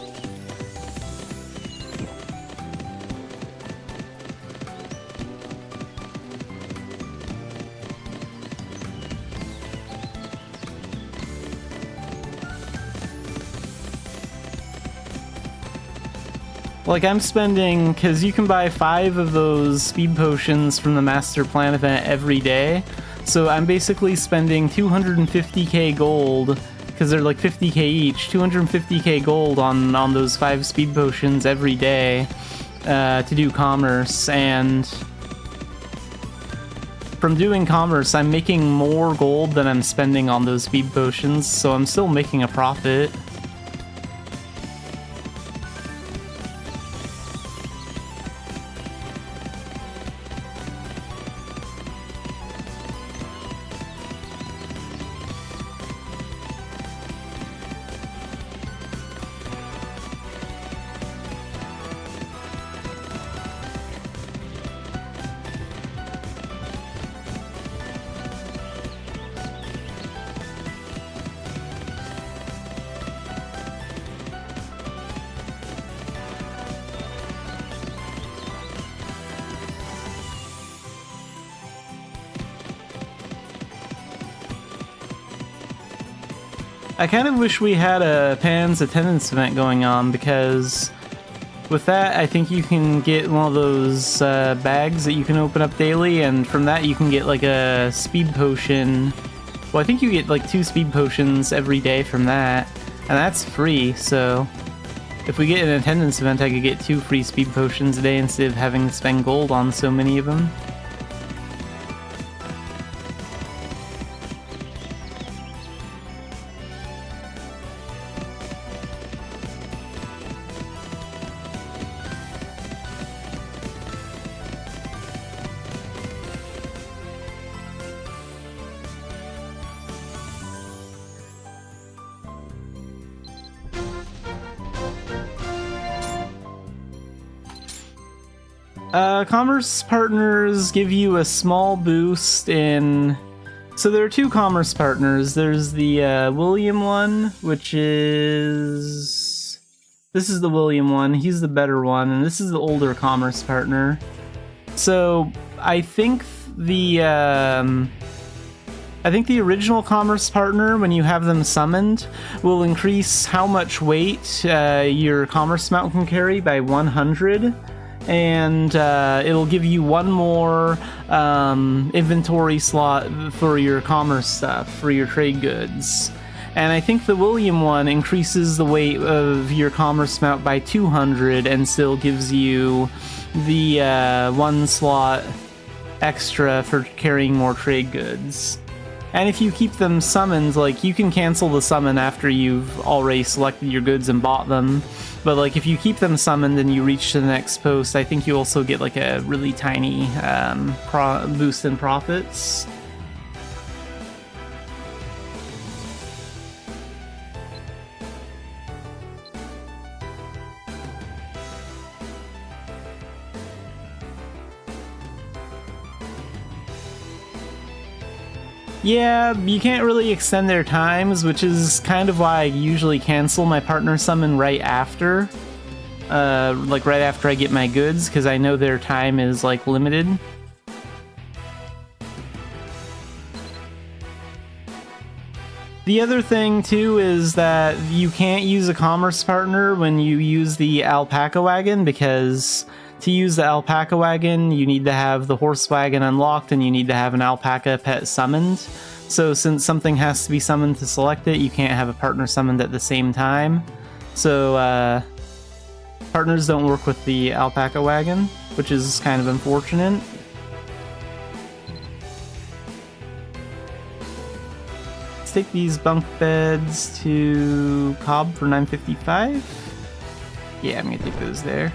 Like, I'm spending, because you can buy 5 of those speed potions from the Master Plan event every day, so I'm basically spending 250k gold, because they're like 50k each, 250k gold on those 5 speed potions every day to do commerce. And from doing commerce, I'm making more gold than I'm spending on those speed potions, so I'm still making a profit. I kind of wish we had a Pan's attendance event going on, because with that, I think you can get one of those bags that you can open up daily, and from that you can get like a speed potion. Well, I think you get like 2 speed potions every day from that, and that's free, so if we get an attendance event, I could get 2 free speed potions a day instead of having to spend gold on so many of them. Commerce partners give you a small boost in... So there are 2 commerce partners. There's the William one, which is... This is the William one. He's the better one, and this is the older commerce partner. So I think the original commerce partner, when you have them summoned, will increase how much weight your commerce mount can carry by 100. And it'll give you 1 more inventory slot for your commerce stuff, for your trade goods. And I think the William one increases the weight of your commerce mount by 200 and still gives you the 1 slot extra for carrying more trade goods. And if you keep them summoned, like, you can cancel the summon after you've already selected your goods and bought them. But, like, if you keep them summoned and you reach to the next post, I think you also get, like, a really tiny boost in profits. Yeah, you can't really extend their times, which is kind of why I usually cancel my partner summon right after. Like right after I get my goods, because I know their time is like limited. The other thing too is that you can't use a commerce partner when you use the alpaca wagon, because to use the alpaca wagon, you need to have the horse wagon unlocked and you need to have an alpaca pet summoned. So since something has to be summoned to select it, you can't have a partner summoned at the same time. So partners don't work with the alpaca wagon, which is kind of unfortunate. Let's take these bunk beds to Cobb for 955. Yeah, I'm gonna take those there.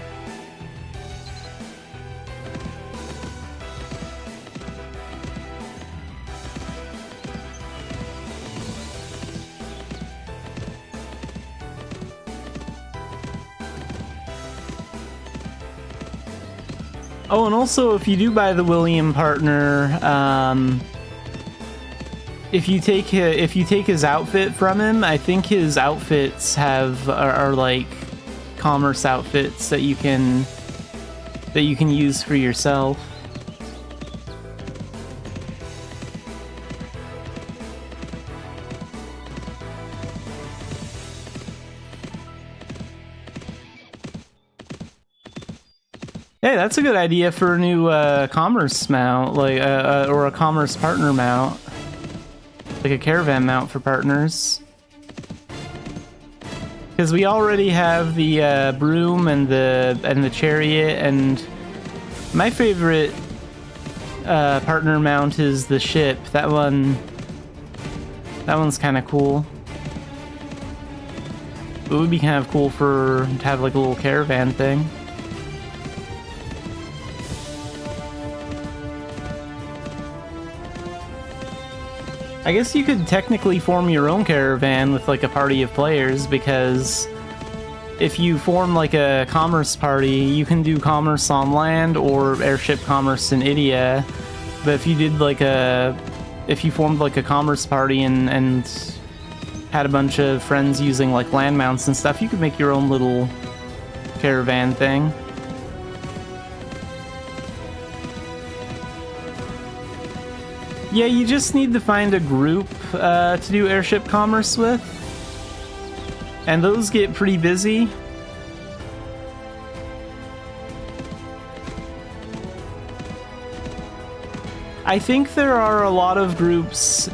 Oh, and also, if you do buy the William partner, if you take his outfit from him, I think his outfits are like commerce outfits that you can use for yourself. Hey, that's a good idea for a new commerce mount, like or a commerce partner mount, like a caravan mount for partners. Because we already have the broom and the chariot, and my favorite partner mount is the ship. That one's kind of cool. It would be kind of cool to have like a little caravan thing. I guess you could technically form your own caravan with like a party of players, because if you form like a commerce party, you can do commerce on land or airship commerce in Idia. But if you formed like a commerce party and had a bunch of friends using like land mounts and stuff, you could make your own little caravan thing. Yeah, you just need to find a group to do airship commerce with. And those get pretty busy. I think there are a lot of groups.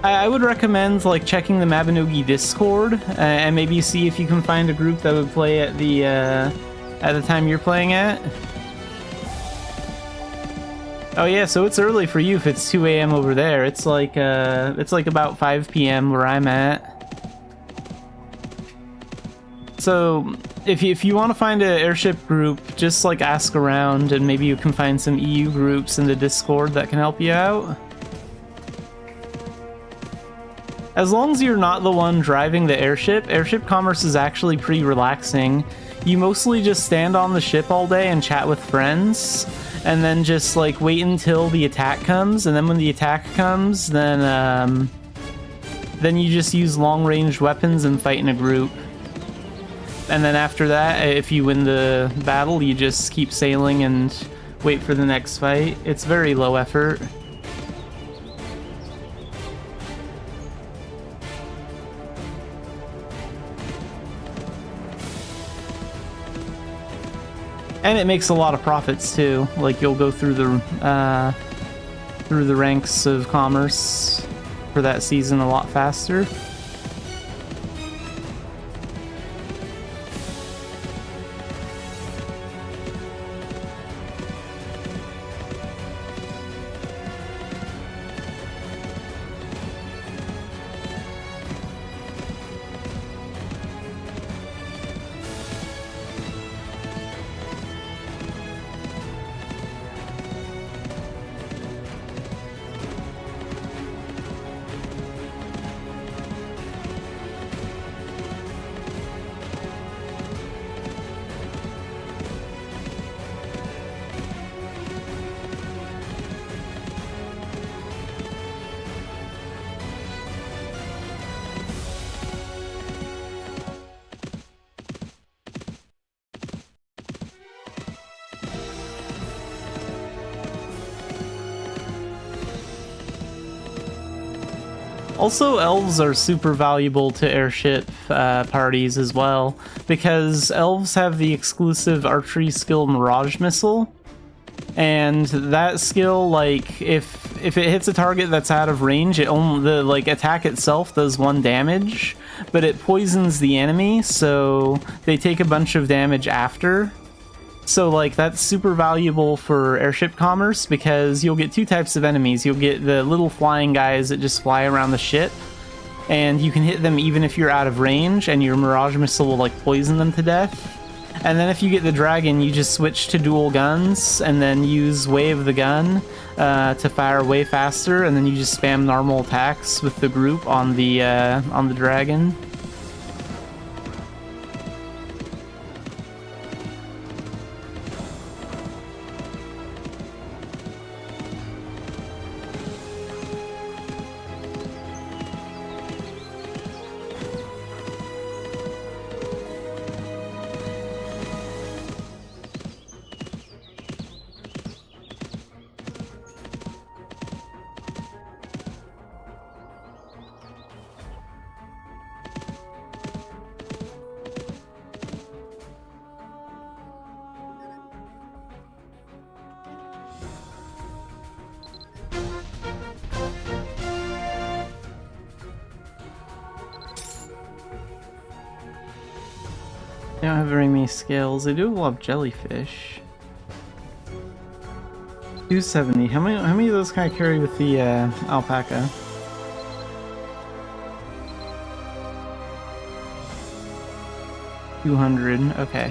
I would recommend like checking the Mabinogi Discord and maybe see if you can find a group that would play at the time you're playing at. Oh yeah, so it's early for you if it's 2 a.m. over there. It's like about 5 p.m. where I'm at. So if you want to find an airship group, just like ask around and maybe you can find some EU groups in the Discord that can help you out. As long as you're not the one driving the airship commerce is actually pretty relaxing. You mostly just stand on the ship all day and chat with friends. And then just like wait until the attack comes, and then when the attack comes, then you just use long-range weapons and fight in a group. And then after that, if you win the battle, you just keep sailing and wait for the next fight. It's very low effort. And it makes a lot of profits too. Like you'll go through the ranks of commerce for that season a lot faster. Also, elves are super valuable to airship parties as well, because elves have the exclusive archery skill Mirage Missile, and that skill, like, if it hits a target that's out of range, the attack itself does 1 damage, but it poisons the enemy, so they take a bunch of damage after. So, like, that's super valuable for airship commerce, because you'll get 2 types of enemies. You'll get the little flying guys that just fly around the ship, and you can hit them even if you're out of range, and your Mirage Missile will, like, poison them to death. And then if you get the dragon, you just switch to dual guns, and then use Way of the Gun to fire way faster, and then you just spam normal attacks with the group on the dragon. They don't have very many scales. They do have a lot of jellyfish. 270. How many of those can I carry with the alpaca? $200. Okay.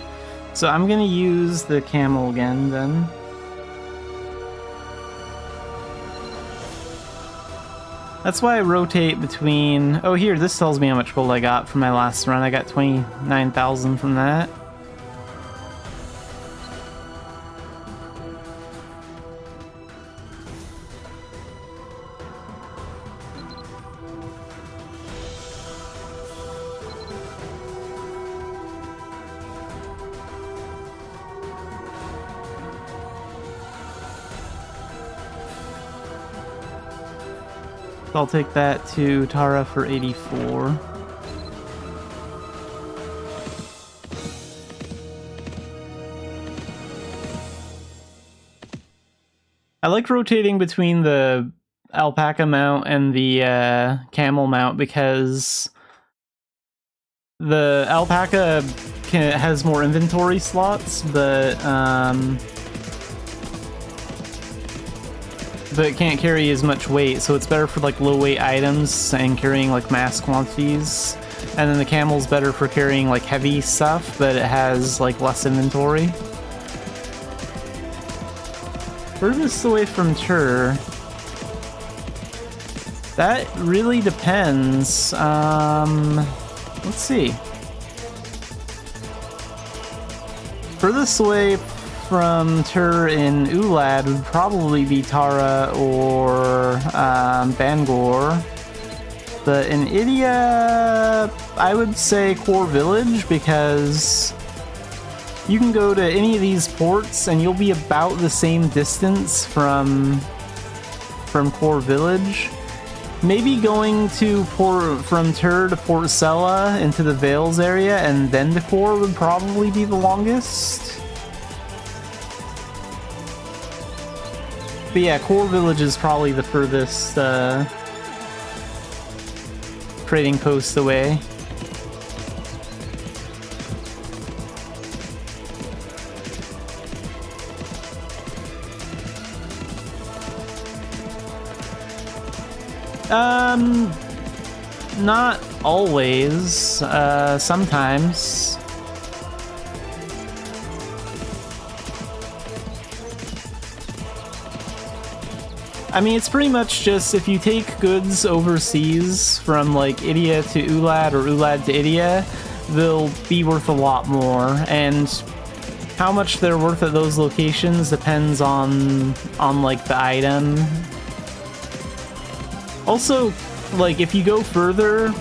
So I'm gonna use the camel again then. That's why I rotate between... Oh, here, this tells me how much gold I got from my last run. I got 29,000 from that. I'll take that to Tara for 84. I like rotating between the alpaca mount and the camel mount because the alpaca has more inventory slots, but it can't carry as much weight, so it's better for like low weight items and carrying like mass quantities. And then the camel's better for carrying like heavy stuff, but it has like less inventory. Furthest away from Tur. That really depends. Let's see. Furthest away from Tur in Ulad would probably be Tara or Bangor. But in Idia, I would say Core Village, because you can go to any of these ports and you'll be about the same distance from Core Village. Maybe going to from Tur to Port Sella into the Vales area and then to Core would probably be the longest. But yeah, Core Village is probably the furthest trading post away. Not always. Sometimes. I mean, it's pretty much just if you take goods overseas from like Idia to Ulad or Ulad to Idia, they'll be worth a lot more. And how much they're worth at those locations depends on like the item. Also, like if you go further,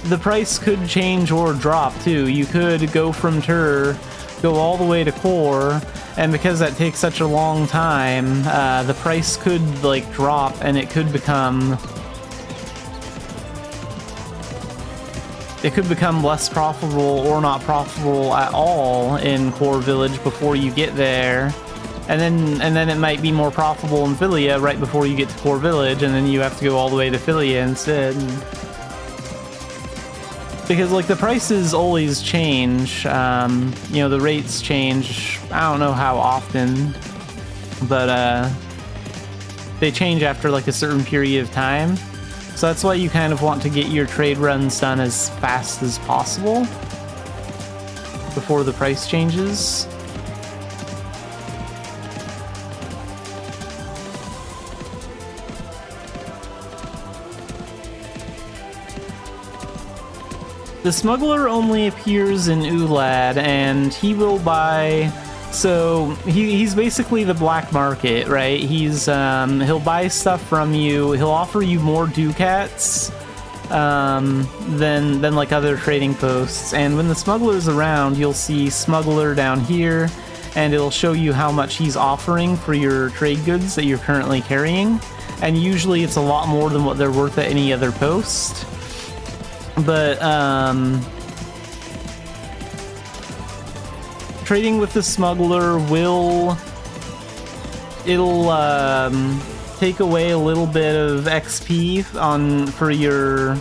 the price could change or drop too. You could go from Tur, go all the way to Core, and because that takes such a long time, the price could like drop and it could become it could become less profitable or not profitable at all in Core Village before you get there. And then it might be more profitable in Philia right before you get to Core Village, and then you have to go all the way to Philia instead. Because, like, the prices always change. You know, the rates change. I don't know how often, but they change after, like, a certain period of time. So that's why you kind of want to get your trade runs done as fast as possible before the price changes. The smuggler only appears in Ulad, and he will buy. So he's basically the black market, right? He'll buy stuff from you. He'll offer you more ducats than like other trading posts. And when the smuggler's around, you'll see smuggler down here, and it'll show you how much he's offering for your trade goods that you're currently carrying. And usually it's a lot more than what they're worth at any other post. But trading with the smuggler it'll take away a little bit of XP for your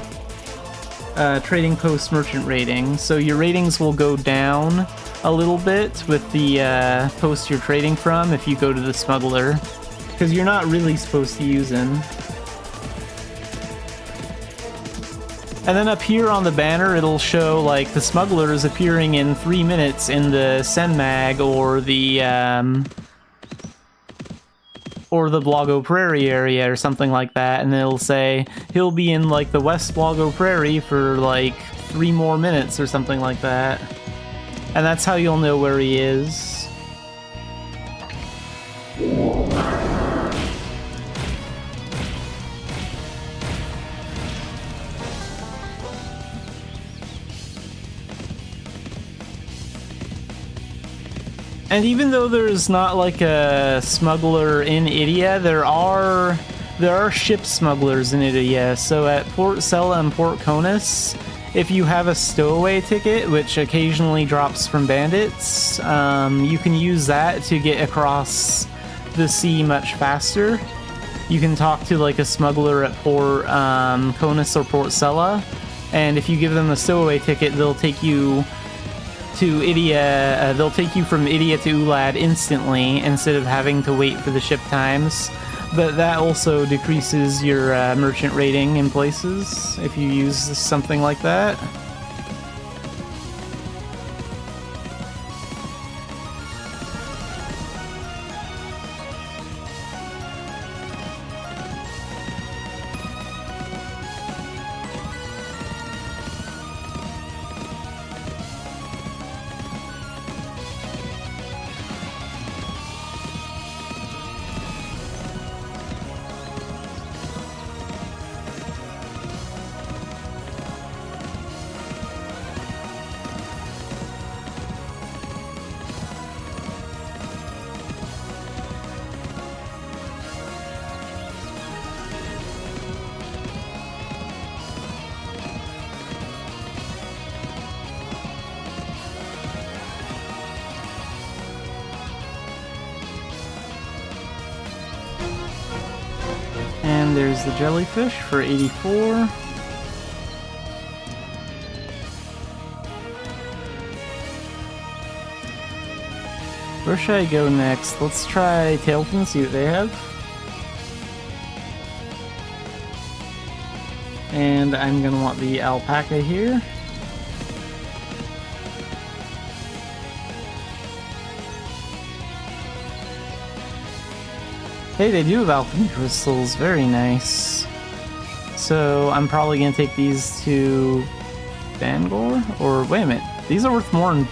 trading post merchant rating. So your ratings will go down a little bit with the post you're trading from if you go to the smuggler, because you're not really supposed to use him. And then up here on the banner, it'll show, like, the smuggler is appearing in 3 minutes in the Senmag or the Blago Prairie area or something like that. And it'll say he'll be in, like, the West Blago Prairie for, like, 3 more minutes or something like that. And that's how you'll know where he is. And even though there's not like a smuggler in Idia, there are ship smugglers in Idia. So at Port Sella and Port Conus, if you have a stowaway ticket, which occasionally drops from bandits, you can use that to get across the sea much faster. You can talk to like a smuggler at Port Conus or Port Sella, and if you give them a stowaway ticket, they'll take you to Idia. They'll take you from Idia to Ulad instantly instead of having to wait for the ship times. But that also decreases your merchant rating in places if you use something like that. And there's the jellyfish for 84. Where should I go next? Let's try Tailfin, see what they have. And I'm gonna want the alpaca here. Hey, they do have alchemy crystals, very nice. So I'm probably gonna take these to Bangor? Or wait a minute, these are worth more than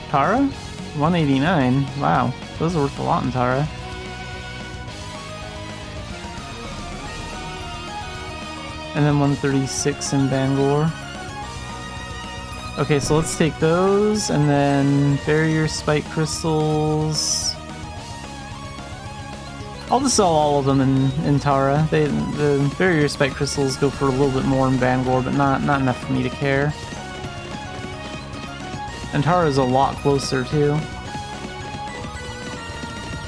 Tara? 189. Wow, those are worth a lot in Tara. And then 136 in Bangor. Okay, so let's take those, and then barrier spike crystals. I'll just sell all of them in Tara. The barrier spec crystals go for a little bit more in Bangor, but not enough for me to care. And Tara's a lot closer too.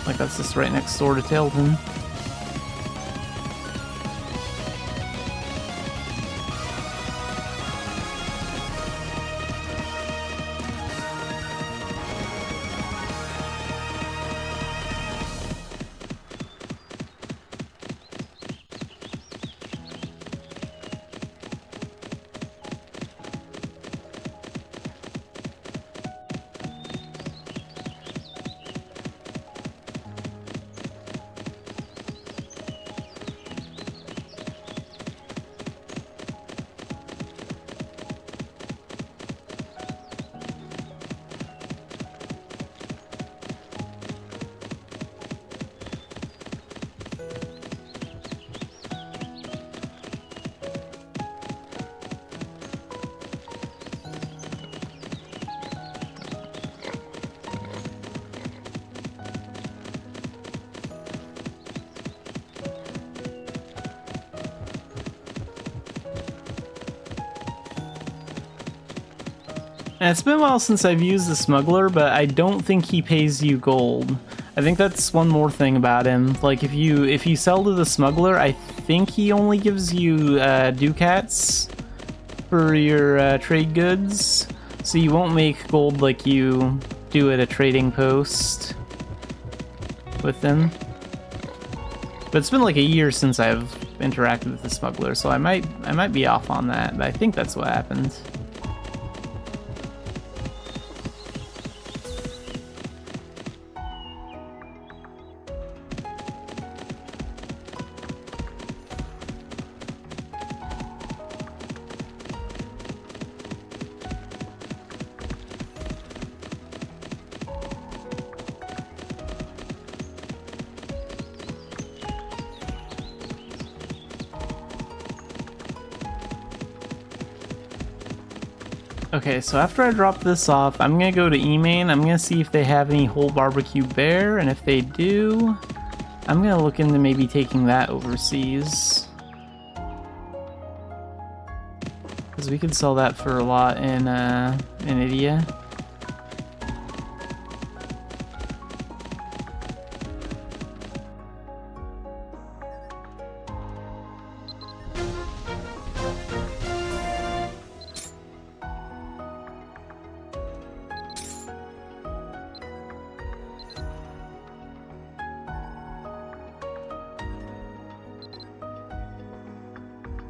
Like that's just right next door to Tailton. And it's been a while since I've used the smuggler, but I don't think he pays you gold. I think that's one more thing about him. Like if you sell to the smuggler, I think he only gives you ducats for your trade goods, so you won't make gold like you do at a trading post with him. But it's been like a year since I've interacted with the smuggler, so I might be off on that, but I think that's what happened. Okay, so after I drop this off, I'm gonna go to E-Main. I'm gonna see if they have any whole barbecue bear, and if they do, I'm gonna look into maybe taking that overseas. Because we could sell that for a lot in India.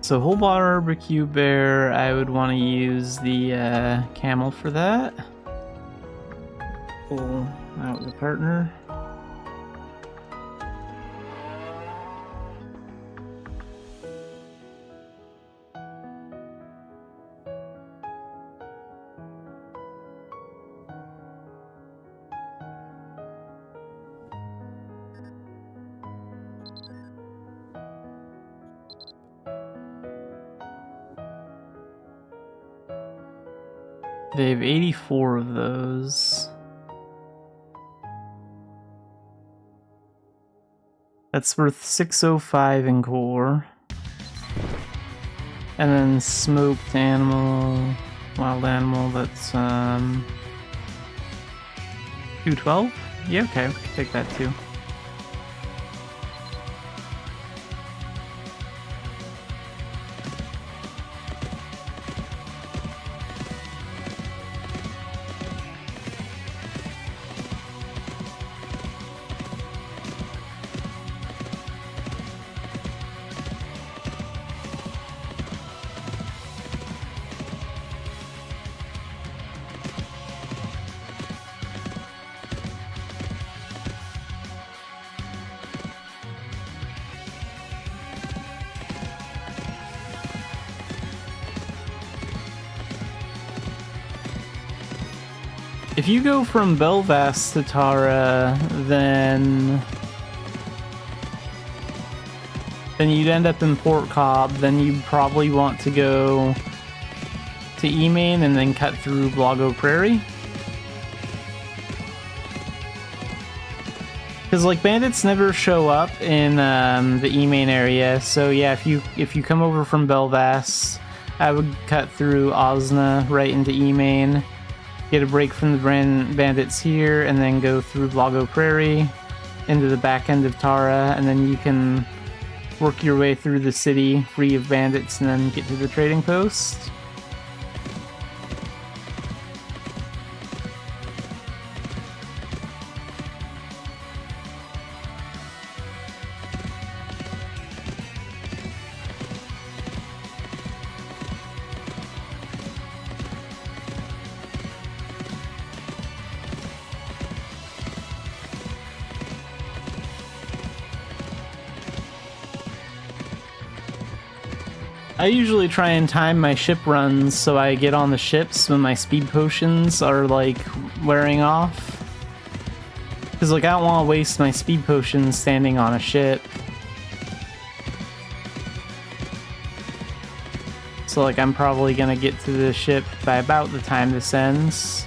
So whole barbecue bear, I would want to use the camel for that. Pull out the partner. They have 84 of those. That's worth 605 in core. And then smoked animal, wild animal, that's 212? Yeah, okay, we can take that too. If you go from Belvast to Tara, then you'd end up in Port Cobb. Then you'd probably want to go to E-Main and then cut through Blago Prairie. Because like bandits never show up in the E-main area, so yeah, if you come over from Belvas, I would cut through Osna right into E-main, get a break from the bandits here, and then go through Lago Prairie into the back end of Tara, and then you can work your way through the city free of bandits and then get to the trading post. I usually try and time my ship runs so I get on the ships when my speed potions are like wearing off. Because like I don't want to waste my speed potions standing on a ship. So like I'm probably gonna get to the ship by about the time this ends.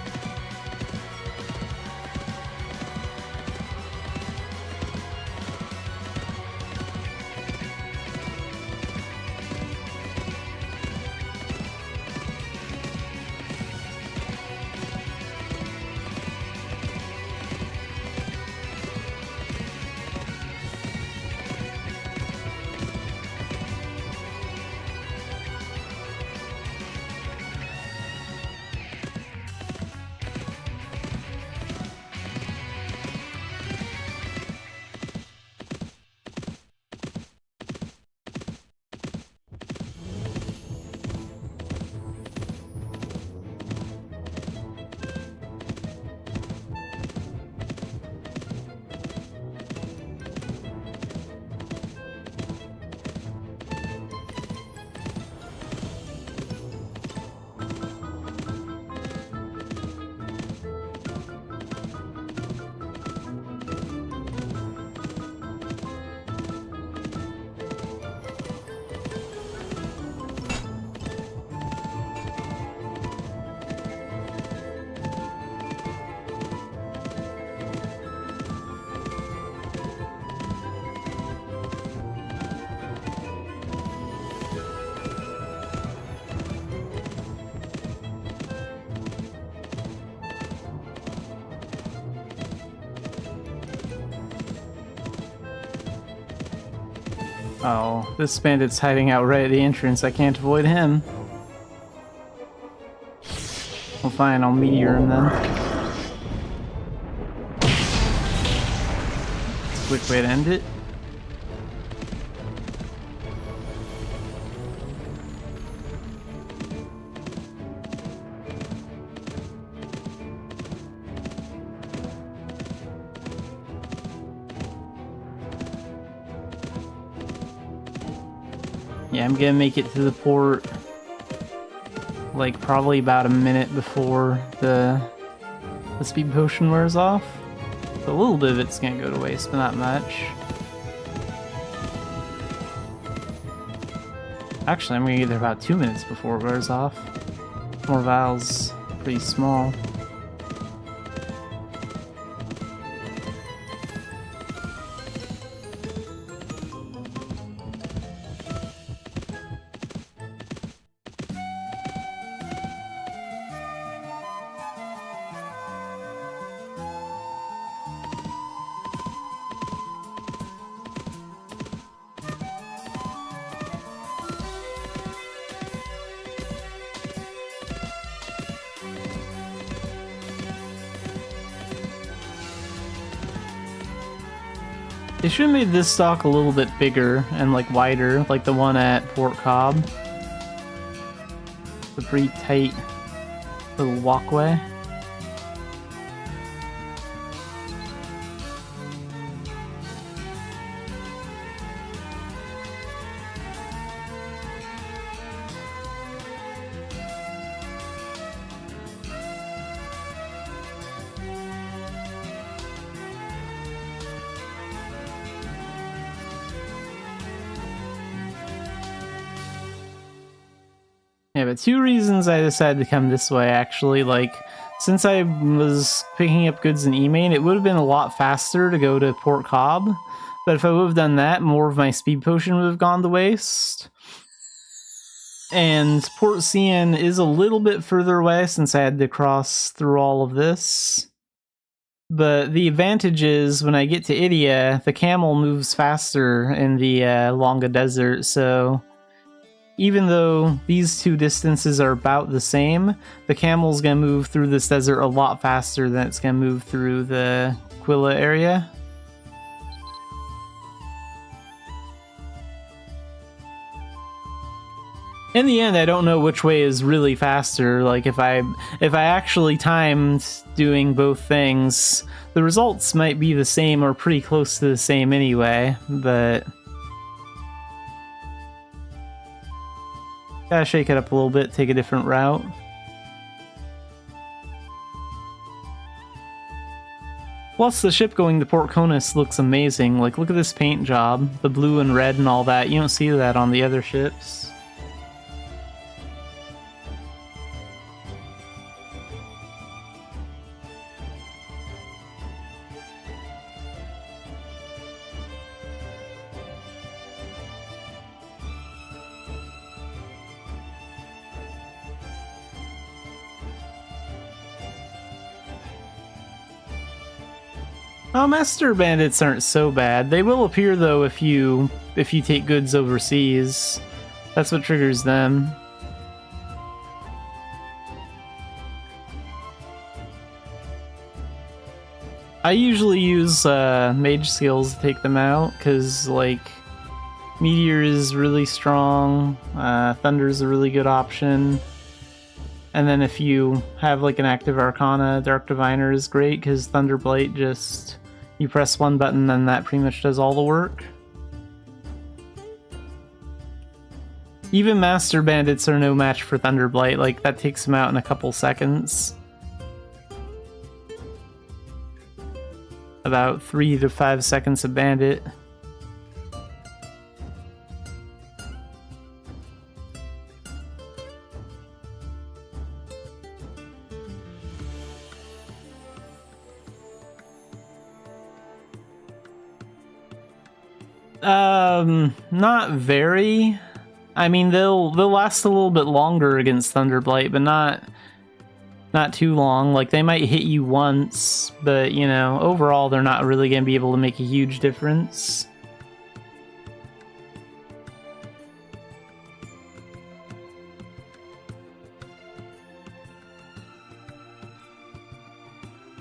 Oh, this bandit's hiding out right at the entrance. I can't avoid him. Well, fine, I'll meteor him then. It's a quick way to end it. Yeah, I'm gonna make it to the port like probably about a minute before the speed potion wears off. So a little bit of it's gonna go to waste, but not much. Actually, I'm gonna get there about 2 minutes before it wears off. More vials, pretty small. They should have made this stock a little bit bigger and like wider, like the one at Port Cobb. It's a pretty tight little walkway. Yeah, but 2 reasons I decided to come this way, actually. Like, since I was picking up goods in Emain, it would have been a lot faster to go to Port Cobb. But if I would have done that, more of my speed potion would have gone to waste. And Port Cian is a little bit further away since I had to cross through all of this. But the advantage is when I get to Idia, the camel moves faster in the Longa Desert, so even though these 2 distances are about the same, the camel's going to move through this desert a lot faster than it's going to move through the Quilla area. In the end, I don't know which way is really faster. Like, if I actually timed doing both things, the results might be the same or pretty close to the same anyway, but gotta shake it up a little bit, take a different route. Plus, the ship going to Port Conus looks amazing. Like, look at this paint job. The blue and red and all that. You don't see that on the other ships. Oh, Master Bandits aren't so bad. They will appear though if you take goods overseas. That's what triggers them. I usually use mage skills to take them out, because like Meteor is really strong, Thunder is a really good option. And then if you have like an active Arcana, Dark Diviner is great, because Thunderblight just... you press one button, then that pretty much does all the work. Even Master Bandits are no match for Thunderblight, like that takes them out in a couple seconds. About 3 to 5 seconds a bandit. Not very. I mean, they'll last a little bit longer against Thunderblight, but not too long. Like, they might hit you once, but, you know, overall they're not really going to be able to make a huge difference.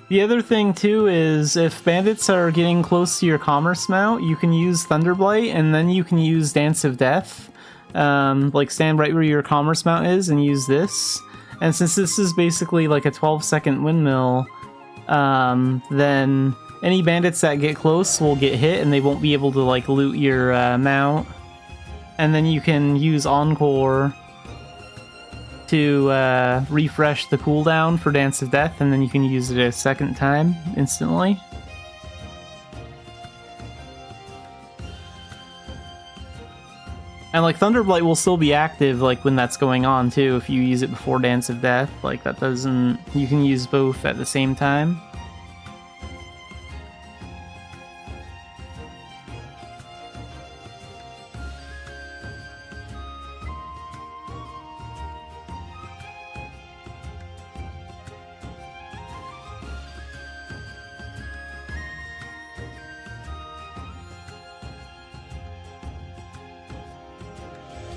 The other thing, too, is if bandits are getting close to your commerce mount, you can use Thunderblight, and then you can use Dance of Death. Like, stand right where your commerce mount is and use this. And since this is basically like a 12-second windmill, then any bandits that get close will get hit, and they won't be able to, like, loot your mount. And then you can use Encore to refresh the cooldown for Dance of Death, and then you can use it a second time instantly. And like Thunderblight will still be active like when that's going on too, if you use it before Dance of Death. Like that doesn't... you can use both at the same time.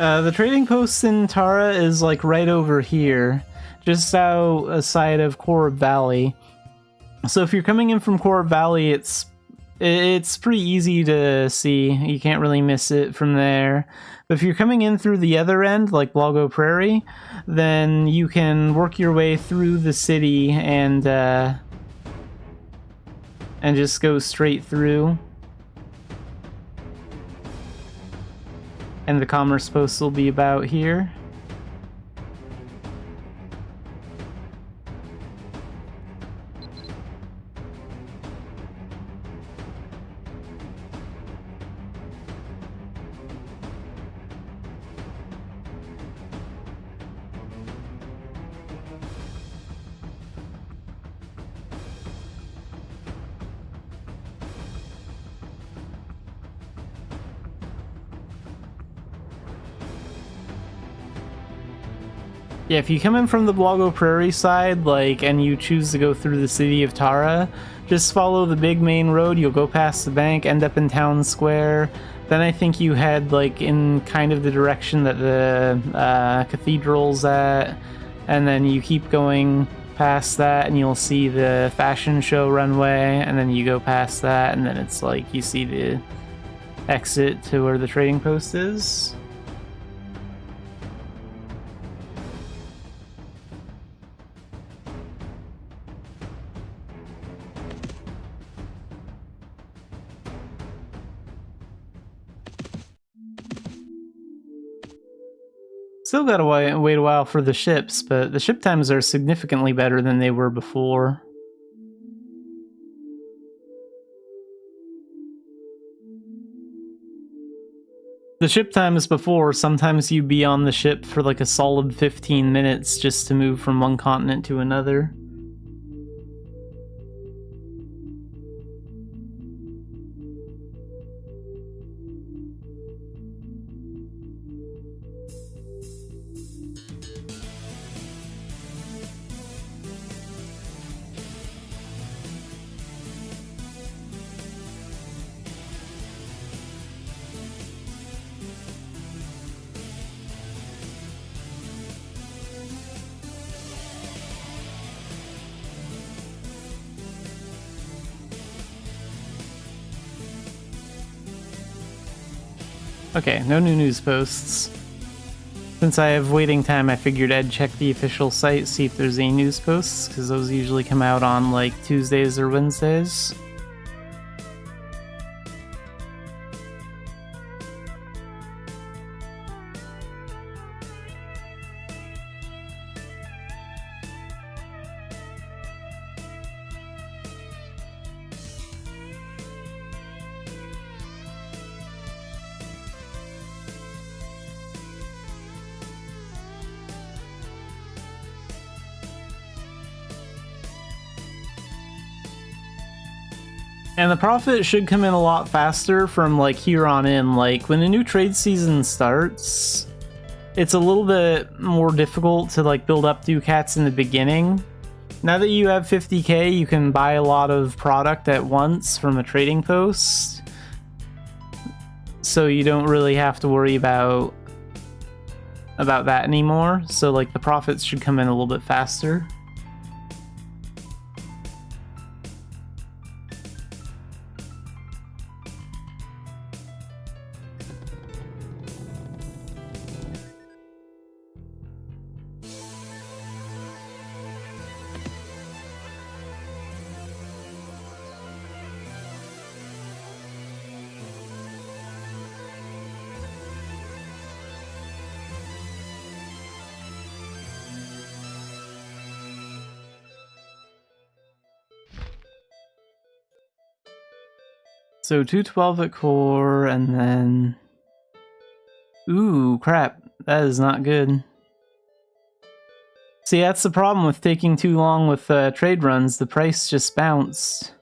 The trading post in Tara is like right over here, just outside of Korab Valley. So if you're coming in from Korab Valley, it's pretty easy to see. You can't really miss it from there. But if you're coming in through the other end, like Blago Prairie, then you can work your way through the city and just go straight through. And the commerce post will be about here. Yeah, if you come in from the Blago Prairie side, like, and you choose to go through the city of Tara, just follow the big main road, you'll go past the bank, end up in Town Square. Then I think you head, like, in kind of the direction that the cathedral's at, and then you keep going past that, and you'll see the fashion show runway, and then you go past that, and then it's like, you see the exit to where the trading post is. Still gotta wait a while for the ships, but the ship times are significantly better than they were before. The ship times before, sometimes you'd be on the ship for like a solid 15 minutes just to move from one continent to another. Okay, no new news posts. Since I have waiting time, I figured I'd check the official site, see if there's any news posts, because those usually come out on like Tuesdays or Wednesdays. And the profit should come in a lot faster from like here on in. Like when a new trade season starts, it's a little bit more difficult to like build up ducats in the beginning. Now that you have 50k, you can buy a lot of product at once from a trading post. So you don't really have to worry about that anymore. So like the profits should come in a little bit faster. So 212 at core, and then... Ooh, crap. That is not good. See, that's the problem with taking too long with trade runs. The price just bounced.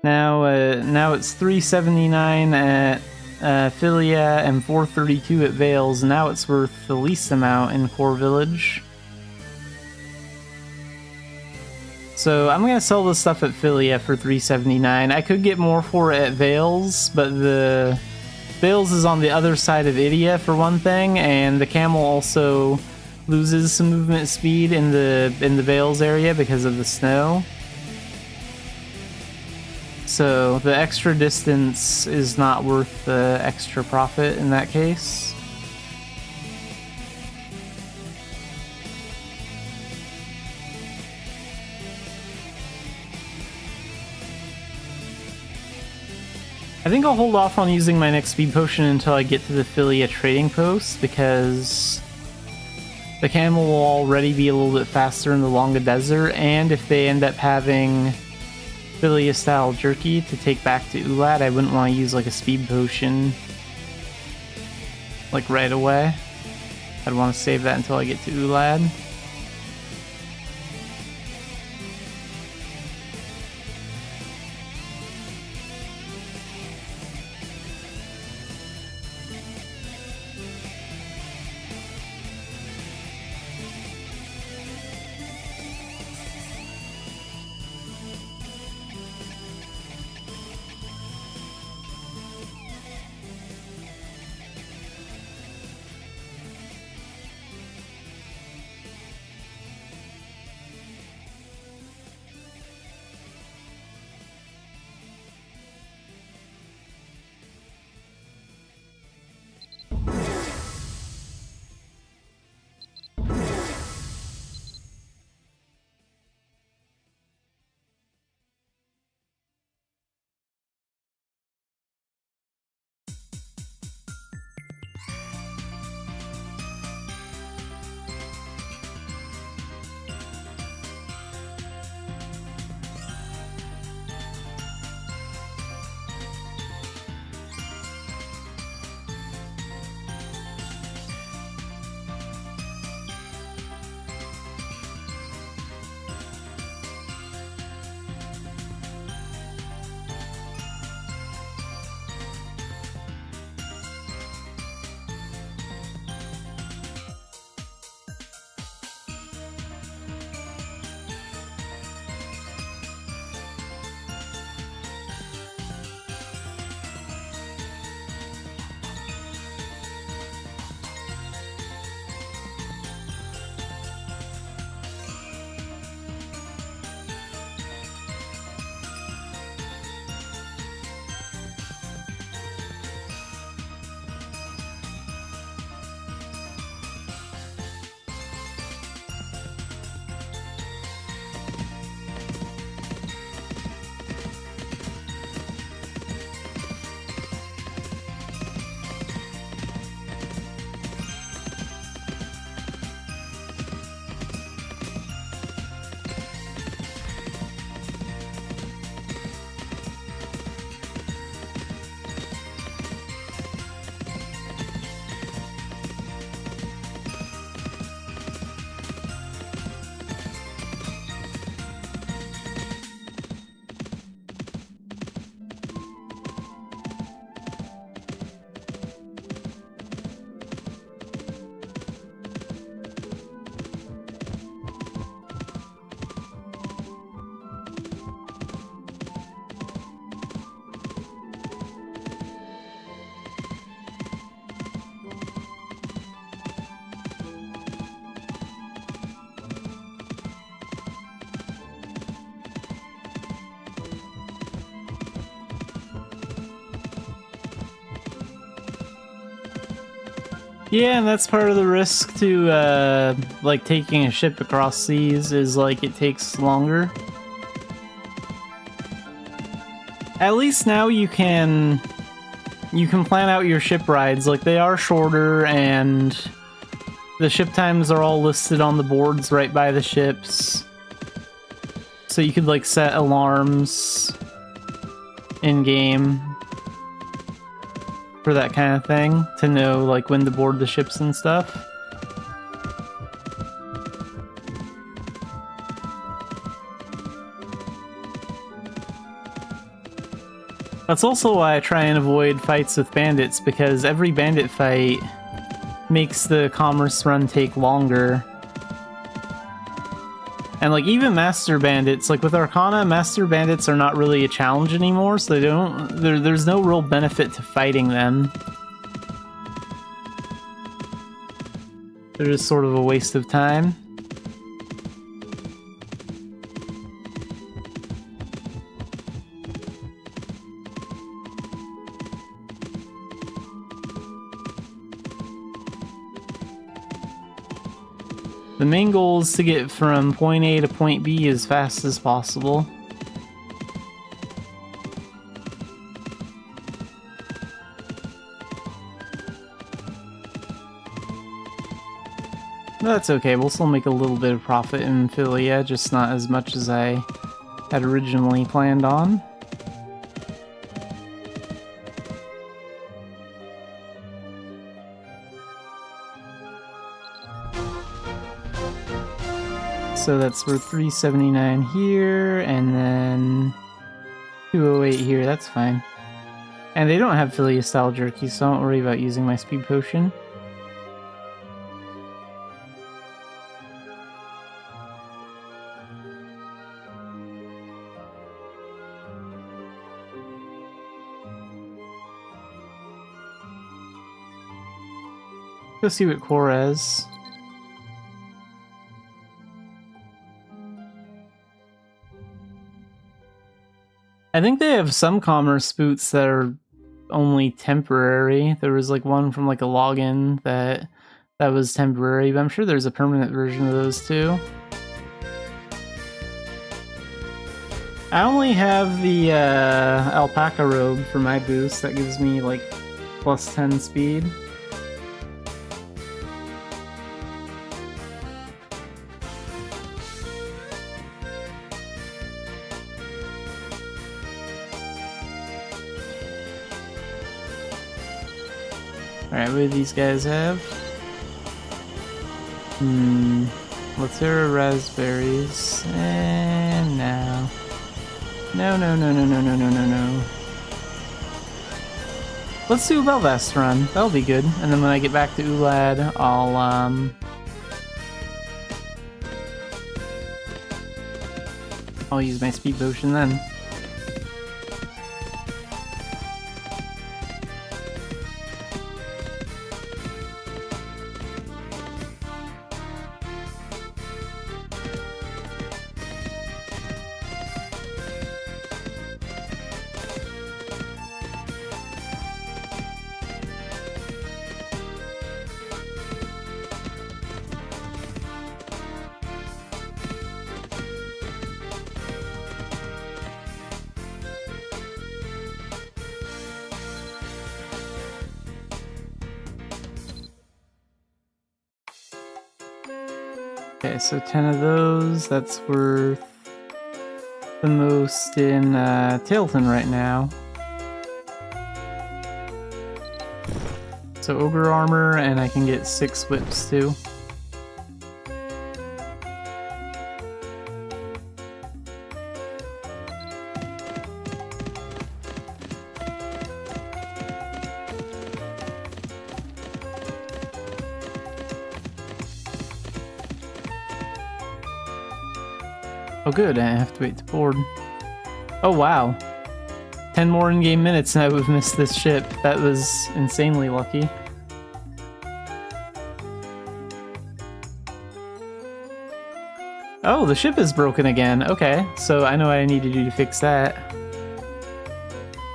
Now it's 379 at Philia and 432 at Vales. Now it's worth the least amount in Core Village. So I'm gonna sell this stuff at Philia for 379. I could get more for it at Vales, but the Vales is on the other side of Idia for one thing, and the camel also loses some movement speed in the Vales area because of the snow. So the extra distance is not worth the extra profit in that case. I think I'll hold off on using my next speed potion until I get to the Philia trading post, because the camel will already be a little bit faster in the Longa Desert, and if they end up having Philia style jerky to take back to Ulad, I wouldn't want to use like a speed potion like right away. I'd want to save that until I get to Ulad. Yeah, and that's part of the risk to, like, taking a ship across seas is, like, it takes longer. At least now you can plan out your ship rides. Like, they are shorter, and the ship times are all listed on the boards right by the ships. So you could, like, set alarms in-game for that kind of thing, to know, like, when to board the ships and stuff. That's also why I try and avoid fights with bandits, because every bandit fight makes the commerce run take longer. And, like, even master bandits, like with Arcana, master bandits are not really a challenge anymore, so there's no real benefit to fighting them. They're just sort of a waste of time. The main goal is to get from point A to point B as fast as possible. That's okay, we'll still make a little bit of profit in Philia, just not as much as I had originally planned on. So that's worth 379 here, and then 208 here, that's fine. And they don't have Philia style jerky, so don't worry about using my speed potion. Go see what Cora is. I think they have some commerce boots that are only temporary. There was like one from like a login that was temporary, but I'm sure there's a permanent version of those too. I only have the alpaca robe for my boost that gives me like plus 10 speed. Alright, what do these guys have? Let's hear raspberries. And no. No. Let's do a Belvast run. That'll be good. And then when I get back to Ulad, I'll use my speed potion then. Okay, so 10 of those, that's worth the most in Tailton right now. So Ogre Armor, and I can get 6 whips too. Oh good, I have to wait to board. Oh wow. 10 more in-game minutes and I would have missed this ship. That was insanely lucky. Oh, the ship is broken again. Okay, so I know what I need to do to fix that.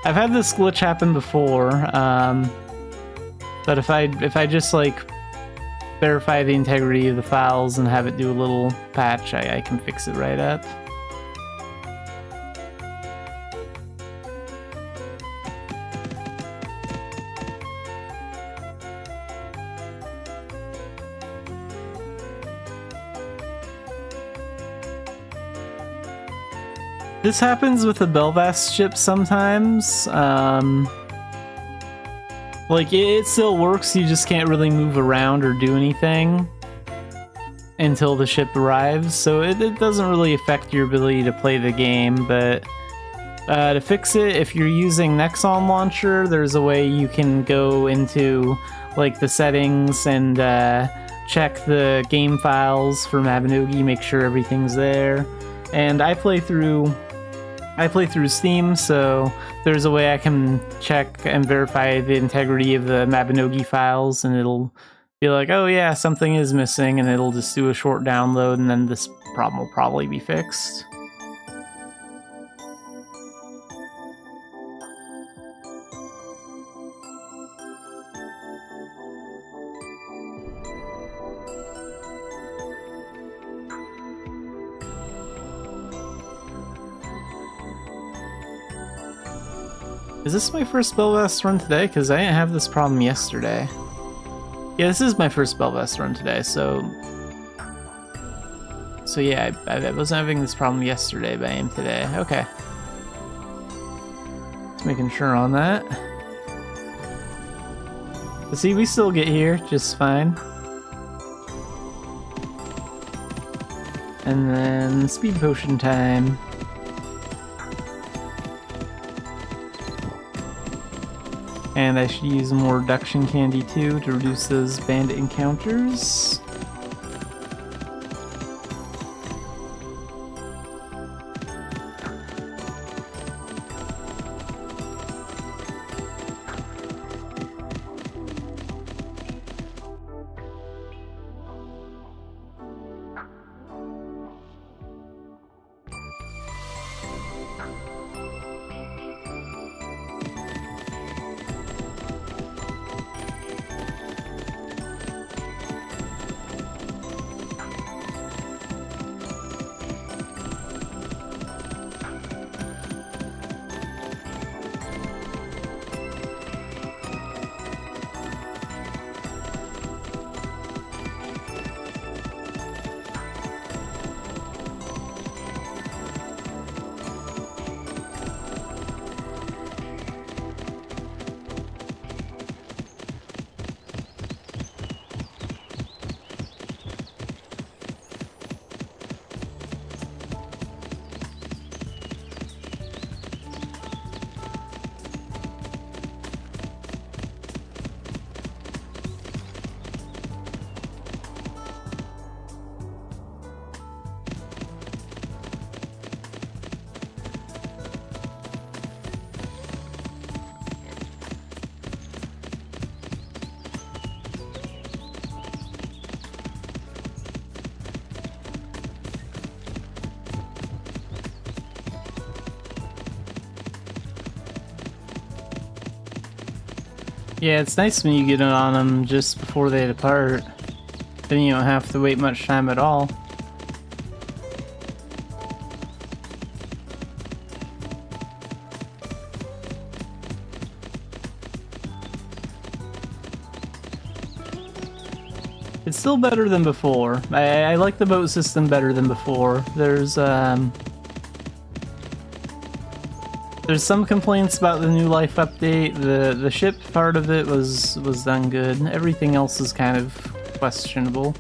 I've had this glitch happen before. But if I just like verify the integrity of the files and have it do a little patch, I can fix it right up. This happens with the Belvast ship sometimes. Like, it still works, you just can't really move around or do anything until the ship arrives, so it doesn't really affect your ability to play the game, but to fix it, if you're using Nexon Launcher, there's a way you can go into, like, the settings and check the game files for Mabinogi, make sure everything's there. And I play through Steam, so there's a way I can check and verify the integrity of the Mabinogi files, and it'll be like, oh yeah, something is missing, and it'll just do a short download, and then this problem will probably be fixed. Is this my first Belvast run today? Because I didn't have this problem yesterday. Yeah, this is my first Belvast run today, so yeah, I wasn't having this problem yesterday, but I am today. Okay. Just making sure on that. But see, we still get here just fine. And then speed potion time. And I should use more reduction candy too to reduce those bandit encounters. Yeah, it's nice when you get it on them just before they depart. Then you don't have to wait much time at all. It's still better than before. I like the boat system better than before. There's some complaints about the new life update. The ship part of it was done good. Everything else is kind of questionable.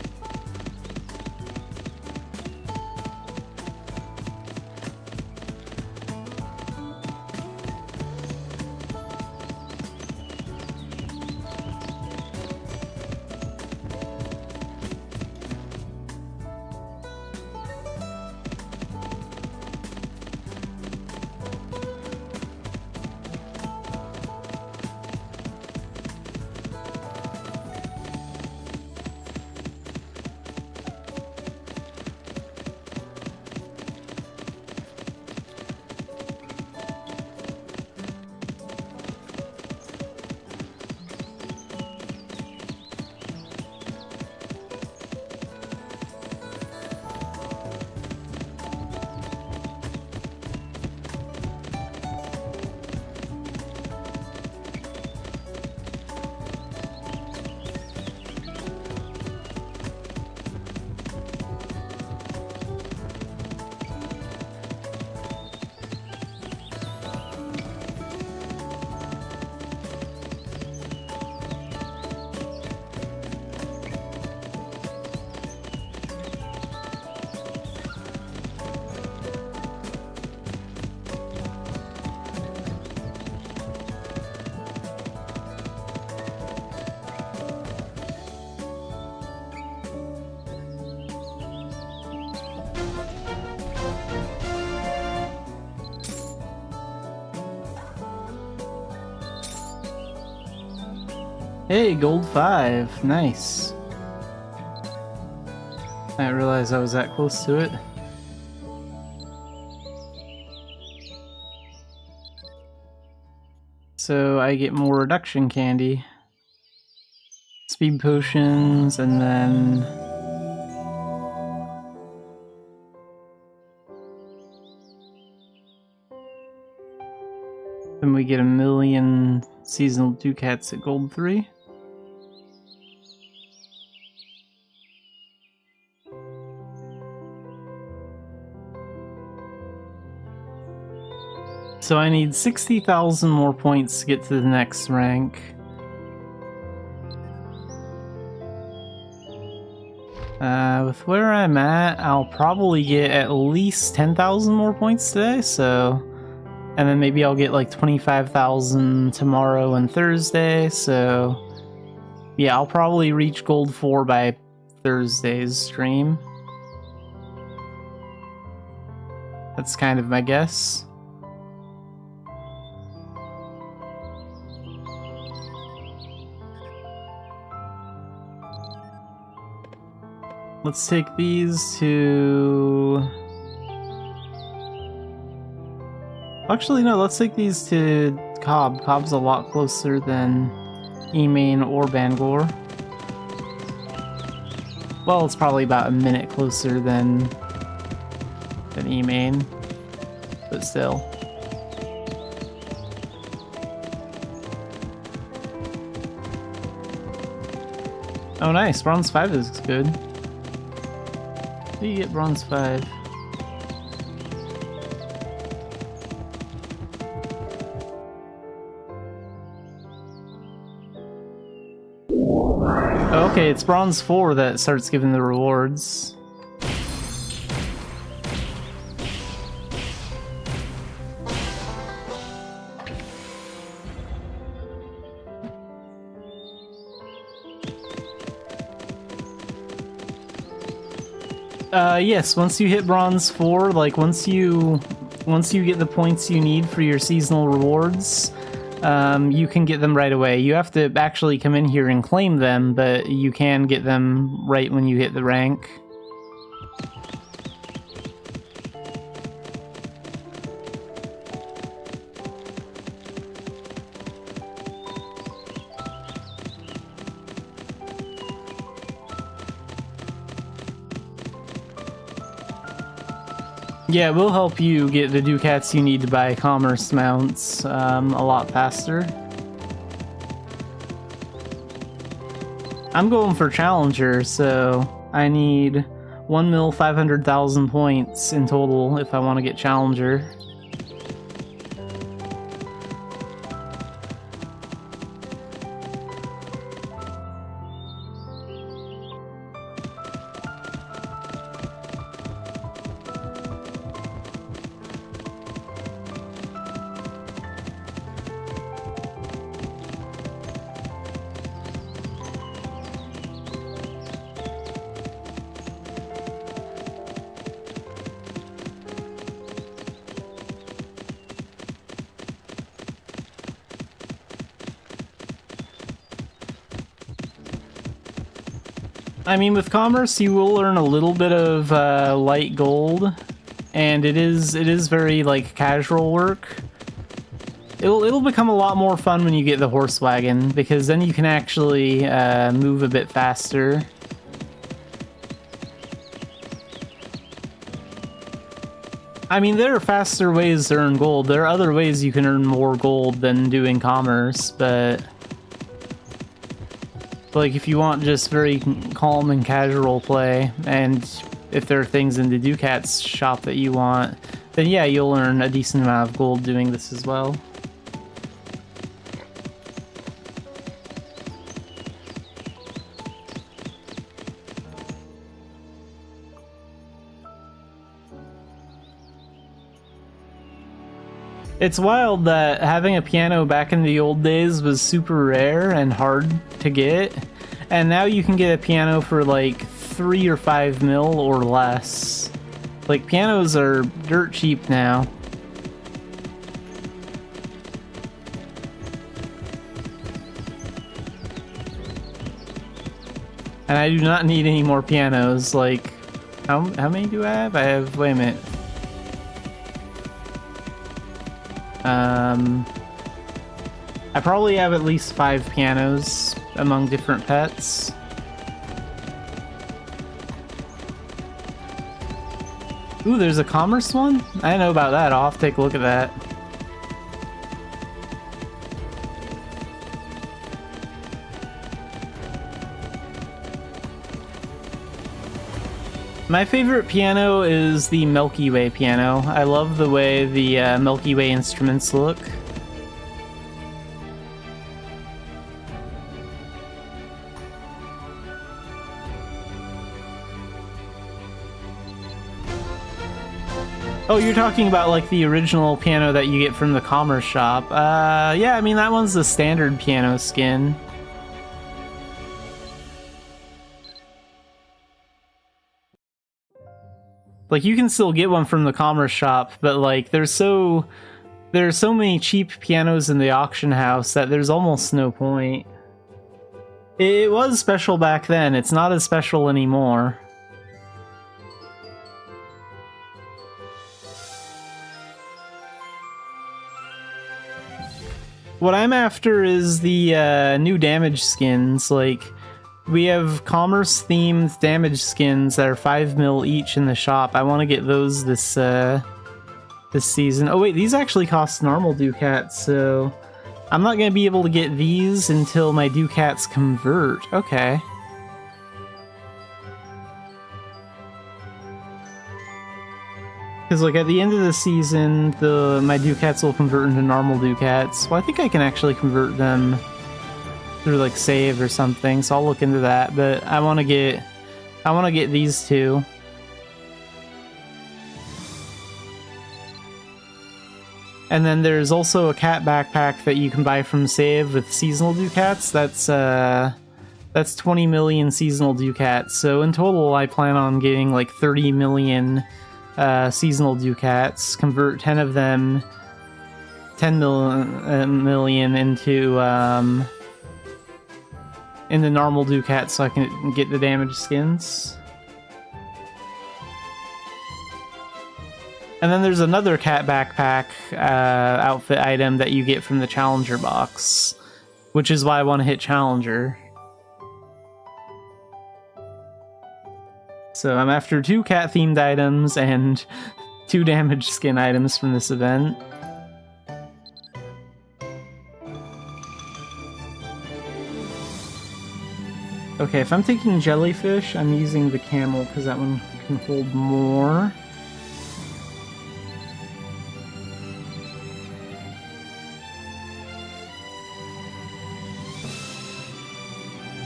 Hey, gold 5. Nice. I didn't realize I was that close to it. So I get more reduction candy. Speed potions, and then... then we get 1,000,000 seasonal ducats at gold 3. So I need 60,000 more points to get to the next rank. With where I'm at, I'll probably get at least 10,000 more points today, so... and then maybe I'll get like 25,000 tomorrow and Thursday, so... yeah, I'll probably reach gold 4 by Thursday's stream. That's kind of my guess. Let's take these to... actually, no, let's take these to Cobb. Cobb's a lot closer than Emain or Bangor. Well, it's probably about a minute closer than Emain, but still. Oh nice, bronze 5 is good. How do you get bronze 5? Okay, it's bronze 4 that starts giving the rewards. Yes, once you hit bronze 4, like once you get the points you need for your seasonal rewards, you can get them right away. You have to actually come in here and claim them, but you can get them right when you hit the rank. Yeah, it will help you get the ducats you need to buy commerce mounts a lot faster. I'm going for Challenger, so I need 1,500,000 points in total if I want to get Challenger. I mean, with commerce, you will earn a little bit of light gold, and it is very like casual work. It'll become a lot more fun when you get the horse wagon, because then you can actually move a bit faster. I mean, there are faster ways to earn gold. There are other ways you can earn more gold than doing commerce, but like if you want just very calm and casual play, and if there are things in the Ducats shop that you want, then yeah, you'll earn a decent amount of gold doing this as well. It's wild that having a piano back in the old days was super rare and hard to get, and now you can get a piano for like 3 or 5 mil or less. Like, pianos are dirt cheap now. And I do not need any more pianos. Like, how many do I have? I have, wait a minute. I probably have at least 5 pianos among different pets. Ooh, there's a commerce one? I didn't know about that. I'll have to take a look at that. My favorite piano is the Milky Way piano. I love the way the Milky Way instruments look. Oh, you're talking about like the original piano that you get from the commerce shop. Yeah, I mean that one's the standard piano skin. Like you can still get one from the commerce shop, but like there's so many cheap pianos in the auction house that there's almost no point. It was special back then, it's not as special anymore. What I'm after is the new damage skins. Like, we have commerce-themed damage skins that are 5 mil each in the shop. I want to get those this season. Oh wait, these actually cost normal ducats, so I'm not going to be able to get these until my ducats convert. Okay. Because like at the end of the season, my ducats will convert into normal ducats. Well, I think I can actually convert them through like save or something, so I'll look into that. But I want to get these two. And then there's also a cat backpack that you can buy from save with seasonal ducats. That's 20 million seasonal ducats. So in total, I plan on getting like 30 million seasonal ducats, convert 10 of them, 10 million into normal ducats so I can get the damage skins. And then there's another cat backpack outfit item that you get from the Challenger box, which is why I want to hit Challenger. So I'm after 2 cat-themed items and 2 damage skin items from this event. Okay, if I'm taking jellyfish, I'm using the camel because that one can hold more.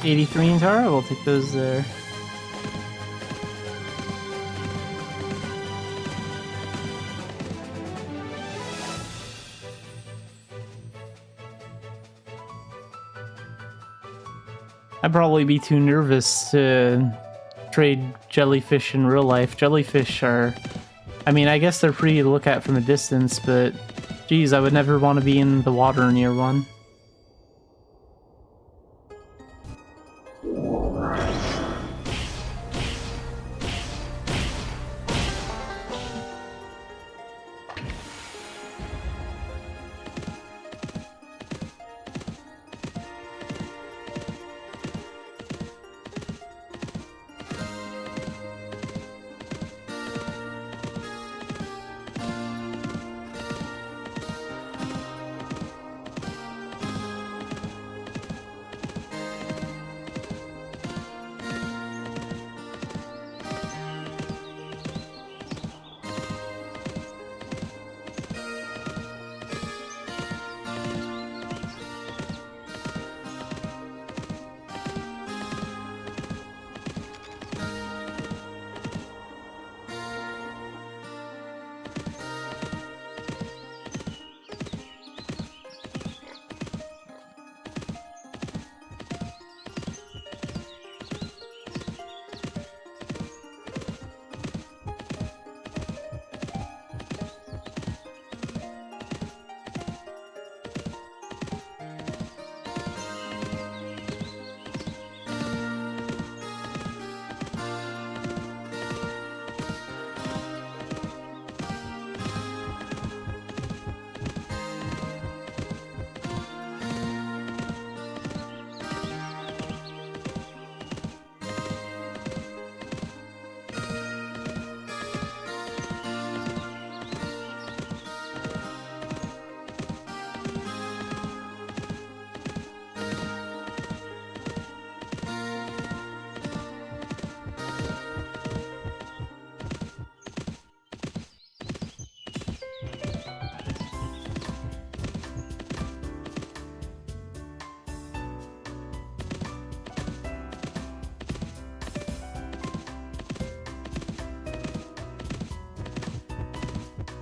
$83 in Tara, we'll take those there. I'd probably be too nervous to trade jellyfish in real life. Jellyfish are... I mean, I guess they're pretty to look at from a distance, but... Geez, I would never want to be in the water near one.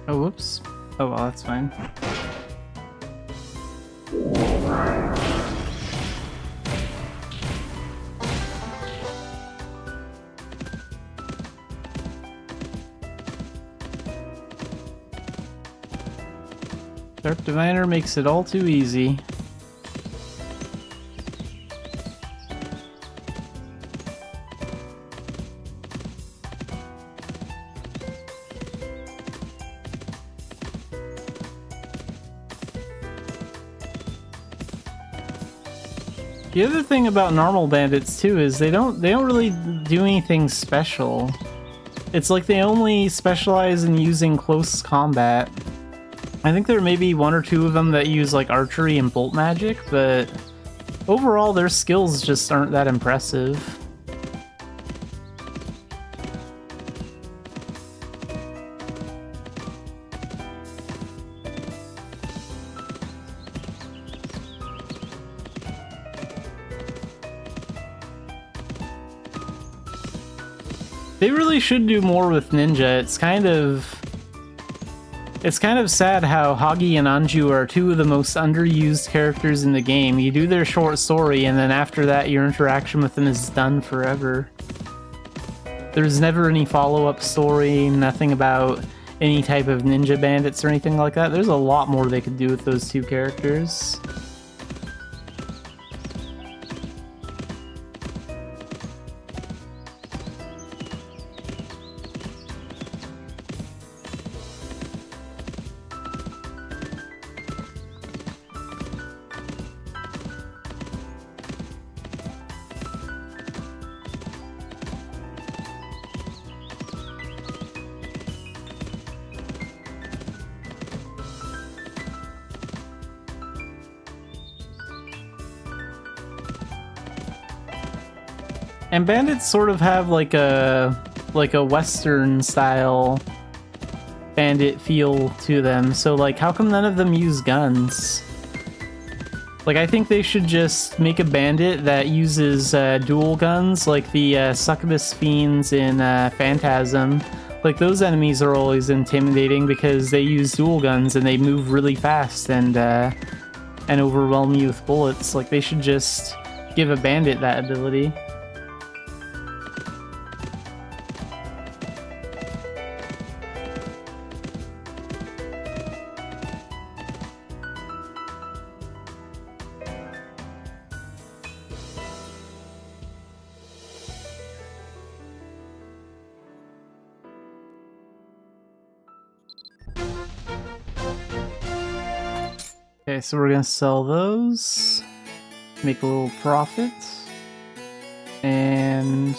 Oh, whoops. Oh, well, that's fine. Dark Diviner makes it all too easy. The other thing about normal bandits too is they don't really do anything special. It's like they only specialize in using close combat. I think there may be one or two of them that use like archery and bolt magic, but overall their skills just aren't that impressive. They really should do more with Ninja. It's kind of sad how Hagi and Anju are two of the most underused characters in the game. You do their short story, and then after that, your interaction with them is done forever. There's never any follow-up story, nothing about any type of ninja bandits or anything like that. There's a lot more they could do with those two characters. And bandits sort of have like a Western style bandit feel to them. So like, how come none of them use guns? Like, I think they should just make a bandit that uses dual guns, like the succubus fiends in Phantasm. Like, those enemies are always intimidating because they use dual guns and they move really fast and overwhelm you with bullets. Like, they should just give a bandit that ability. Okay, so we're gonna sell those, make a little profit, and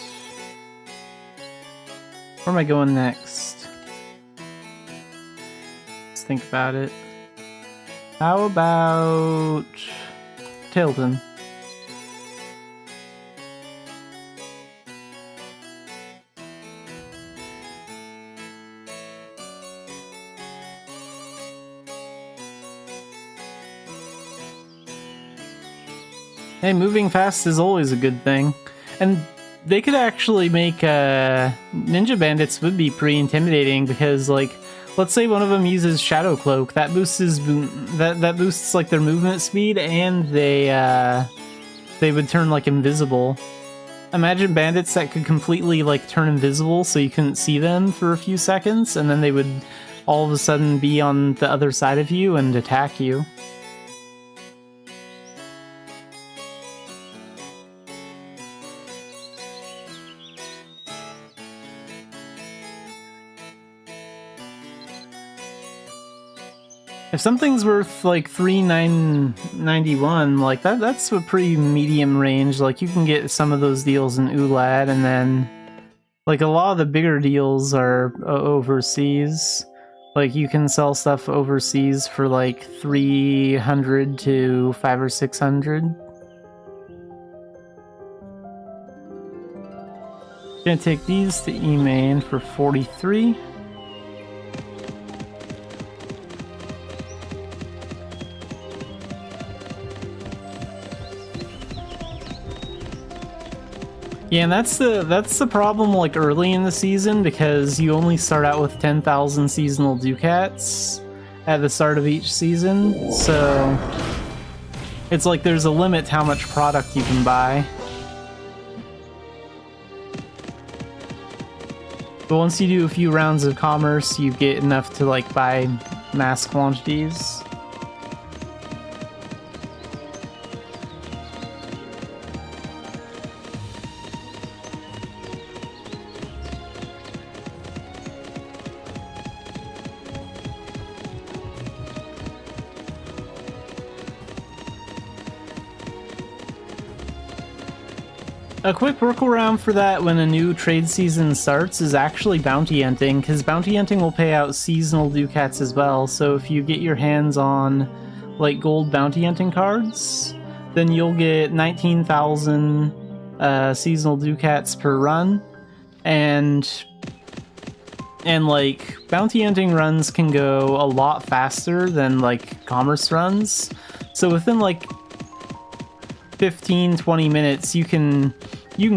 where am I going next? Let's think about it. How about Tilton? Hey, moving fast is always a good thing. And they could actually make ninja bandits would be pretty intimidating because, like, let's say one of them uses Shadow Cloak. That boosts that boosts like their movement speed, and they would turn like invisible. Imagine bandits that could completely like turn invisible so you couldn't see them for a few seconds, and then they would all of a sudden be on the other side of you and attack you. If something's worth like $3,991, like that's a pretty medium range. Like, you can get some of those deals in Ulad, and then like a lot of the bigger deals are overseas. Like, you can sell stuff overseas for like 300 to 500 or 600. Gonna take these to E-Main for 43. Yeah, and that's the problem like early in the season, because you only start out with 10,000 seasonal ducats at the start of each season, so it's like there's a limit to how much product you can buy. But once you do a few rounds of commerce, you get enough to like buy mass quantities. A quick workaround for that when a new trade season starts is actually bounty hunting, because bounty hunting will pay out seasonal ducats as well. So if you get your hands on like gold bounty hunting cards, then you'll get 19,000 seasonal ducats per run, and like bounty hunting runs can go a lot faster than like commerce runs. So within like 15-20 minutes you can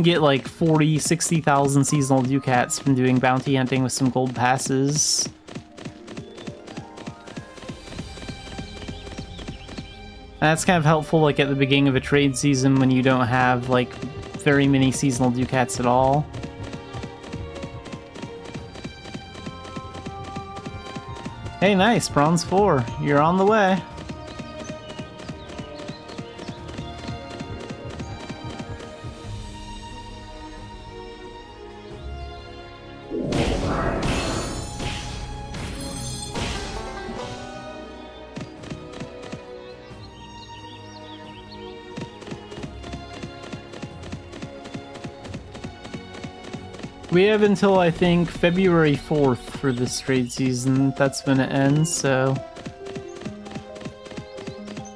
get like 40,000-60,000 seasonal ducats from doing bounty hunting with some gold passes. And that's kind of helpful like at the beginning of a trade season when you don't have like very many seasonal ducats at all. Hey, nice, bronze 4. You're on the way. We have until, I think, February 4th for this trade season. That's when it ends, so...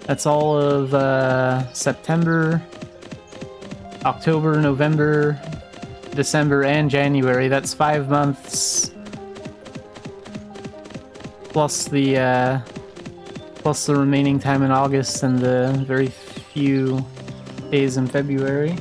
That's all of September, October, November, December, and January. That's 5 months. Plus the remaining time in August and the very few days in February.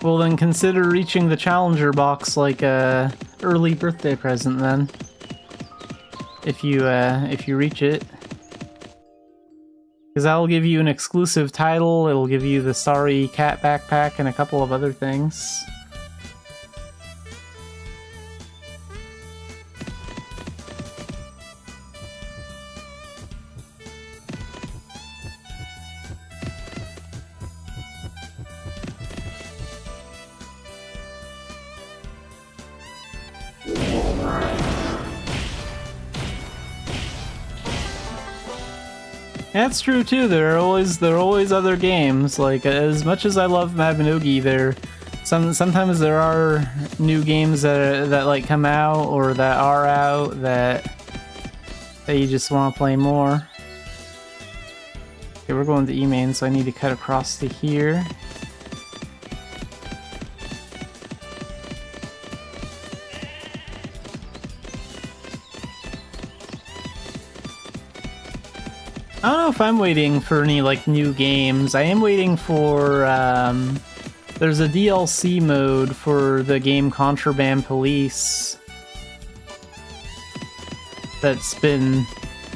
Well, then consider reaching the challenger box like a early birthday present then. If you reach it. Because that'll give you an exclusive title, it'll give you the Starry Cat backpack and a couple of other things. That's true too. There are always other games. Like, as much as I love Mabinogi, sometimes there are new games that like come out or that are out that you just want to play more. Okay, we're going to E-main, so I need to cut across to here. I don't know if I'm waiting for any like new games. I am waiting for there's a DLC mode for the game Contraband Police that's been,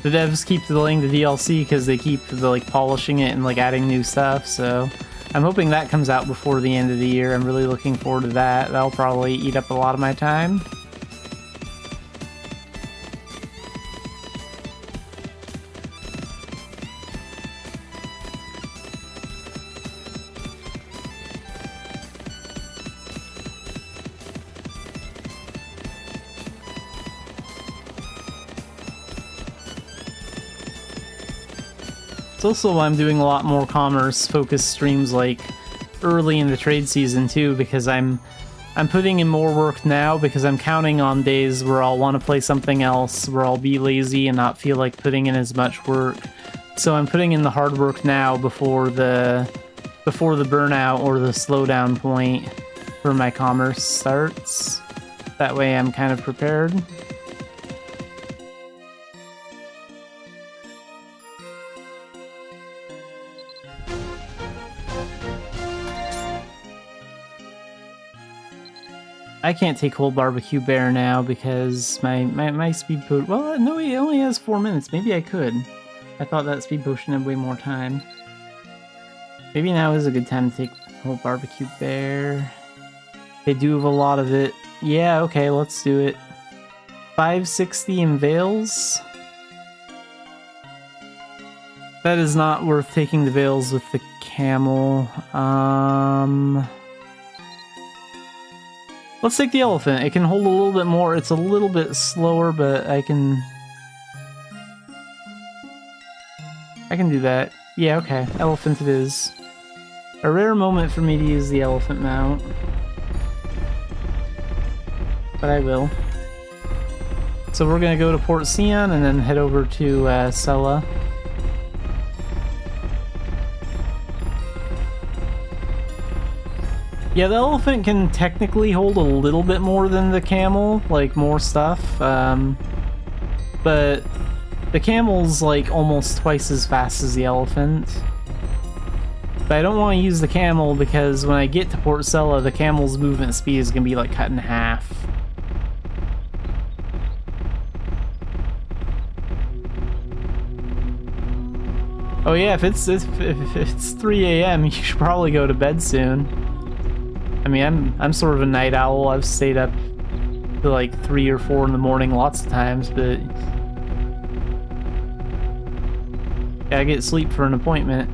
the devs keep delaying the DLC because they keep like polishing it and like adding new stuff, so I'm hoping that comes out before the end of the year. I'm really looking forward to that. That'll probably eat up a lot of my time. Also, I'm doing a lot more commerce-focused streams like early in the trade season too, because I'm putting in more work now because I'm counting on days where I'll want to play something else, where I'll be lazy and not feel like putting in as much work. So I'm putting in the hard work now before the before the burnout or the slowdown point for my commerce starts. That way I'm kind of prepared. I can't take whole barbecue bear now because my speed potion... Well, no, he only has 4 minutes. Maybe I could. I thought that speed potion had way more time. Maybe now is a good time to take whole barbecue bear. They do have a lot of it. Yeah, okay, let's do it. 560 in Veils. That is not worth taking the Veils with the camel. Let's take the elephant. It can hold a little bit more. It's a little bit slower, but I can do that. Yeah, okay. Elephant it is. A rare moment for me to use the elephant mount. But I will. So we're gonna go to Port Sion and then head over to Sella. Yeah, the elephant can technically hold a little bit more than the camel, like more stuff, but the camel's like almost twice as fast as the elephant. But I don't want to use the camel because when I get to Port Sella, the camel's movement speed is going to be like cut in half. Oh yeah, if it's 3 a.m., you should probably go to bed soon. I mean, I'm sort of a night owl. I've stayed up to like 3 or 4 in the morning lots of times, but yeah, I get sleep for an appointment.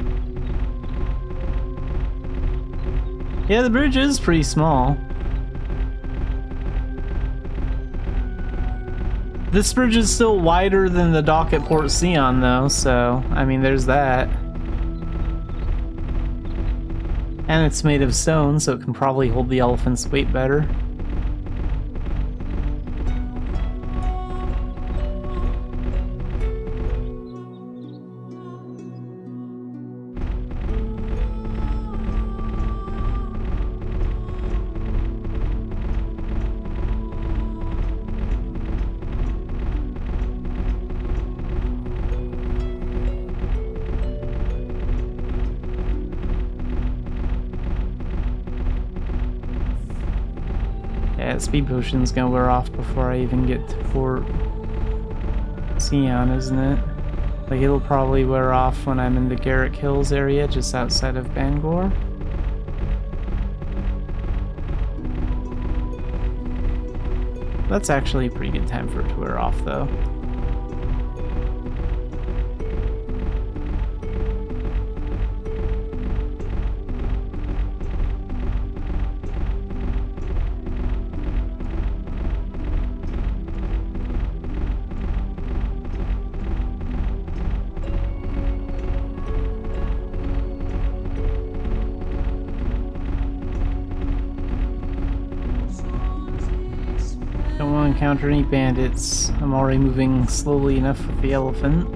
Yeah, the bridge is pretty small. This bridge is still wider than the dock at Port Sion, though, so I mean, there's that. And it's made of stone, so it can probably hold the elephant's weight better. Yeah, speed potion's gonna wear off before I even get to Port Sion, isn't it? Like, it'll probably wear off when I'm in the Garrick Hills area, just outside of Bangor. That's actually a pretty good time for it to wear off, though. Don't want to encounter any bandits. I'm already moving slowly enough with the elephant.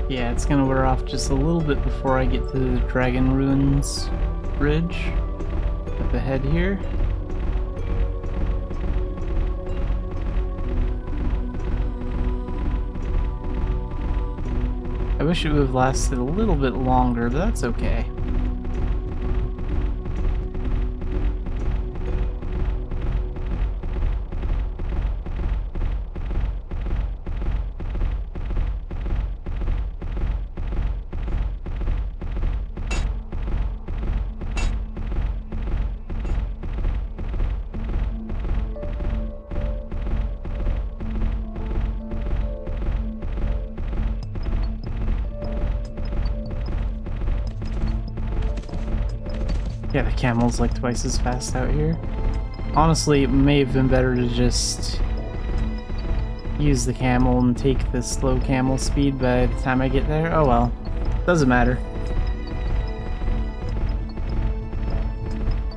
Yeah, it's gonna wear off just a little bit before I get to the Dragon Ruins Bridge up ahead here. I wish it would have lasted a little bit longer, but that's okay. Yeah, the camel's like twice as fast out here. Honestly, it may have been better to just use the camel and take the slow camel speed by the time I get there. Oh well, doesn't matter.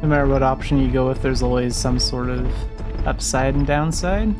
No matter what option you go with, there's always some sort of upside and downside.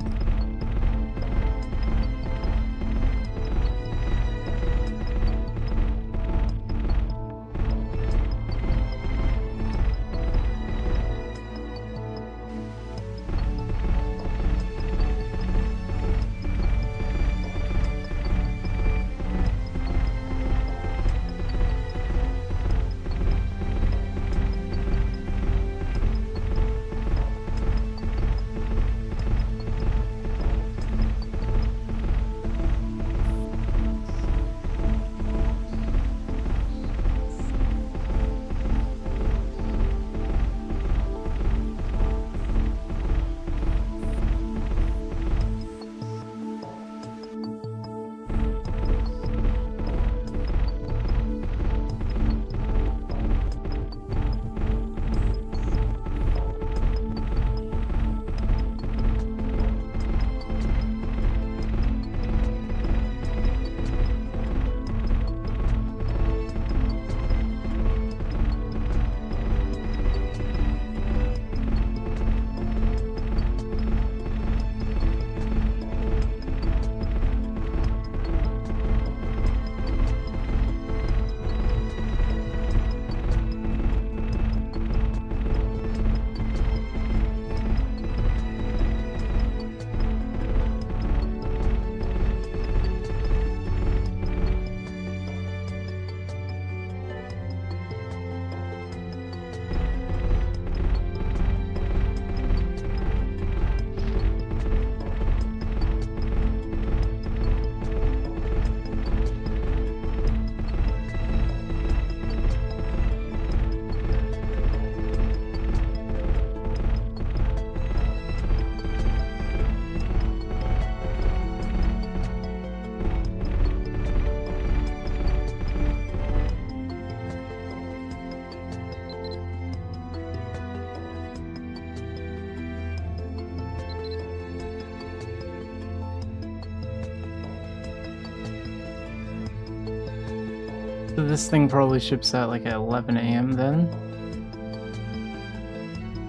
So this thing probably ships out like at 11 a.m. then.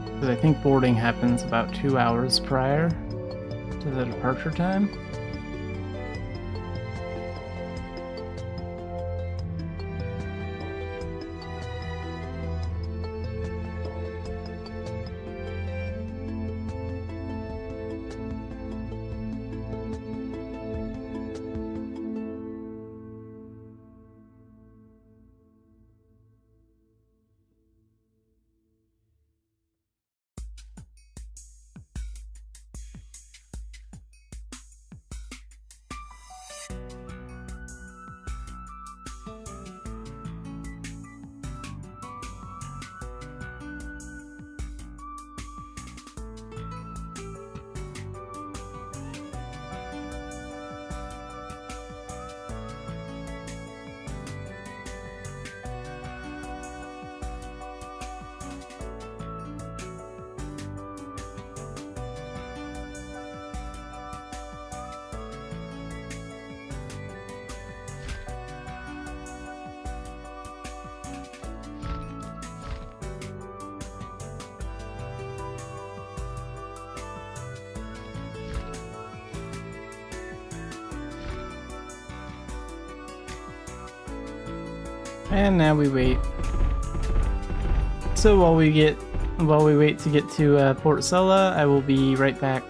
Because I think boarding happens about 2 hours prior to the departure time. And now we wait. So while we wait to get to Port Sulla, I will be right back.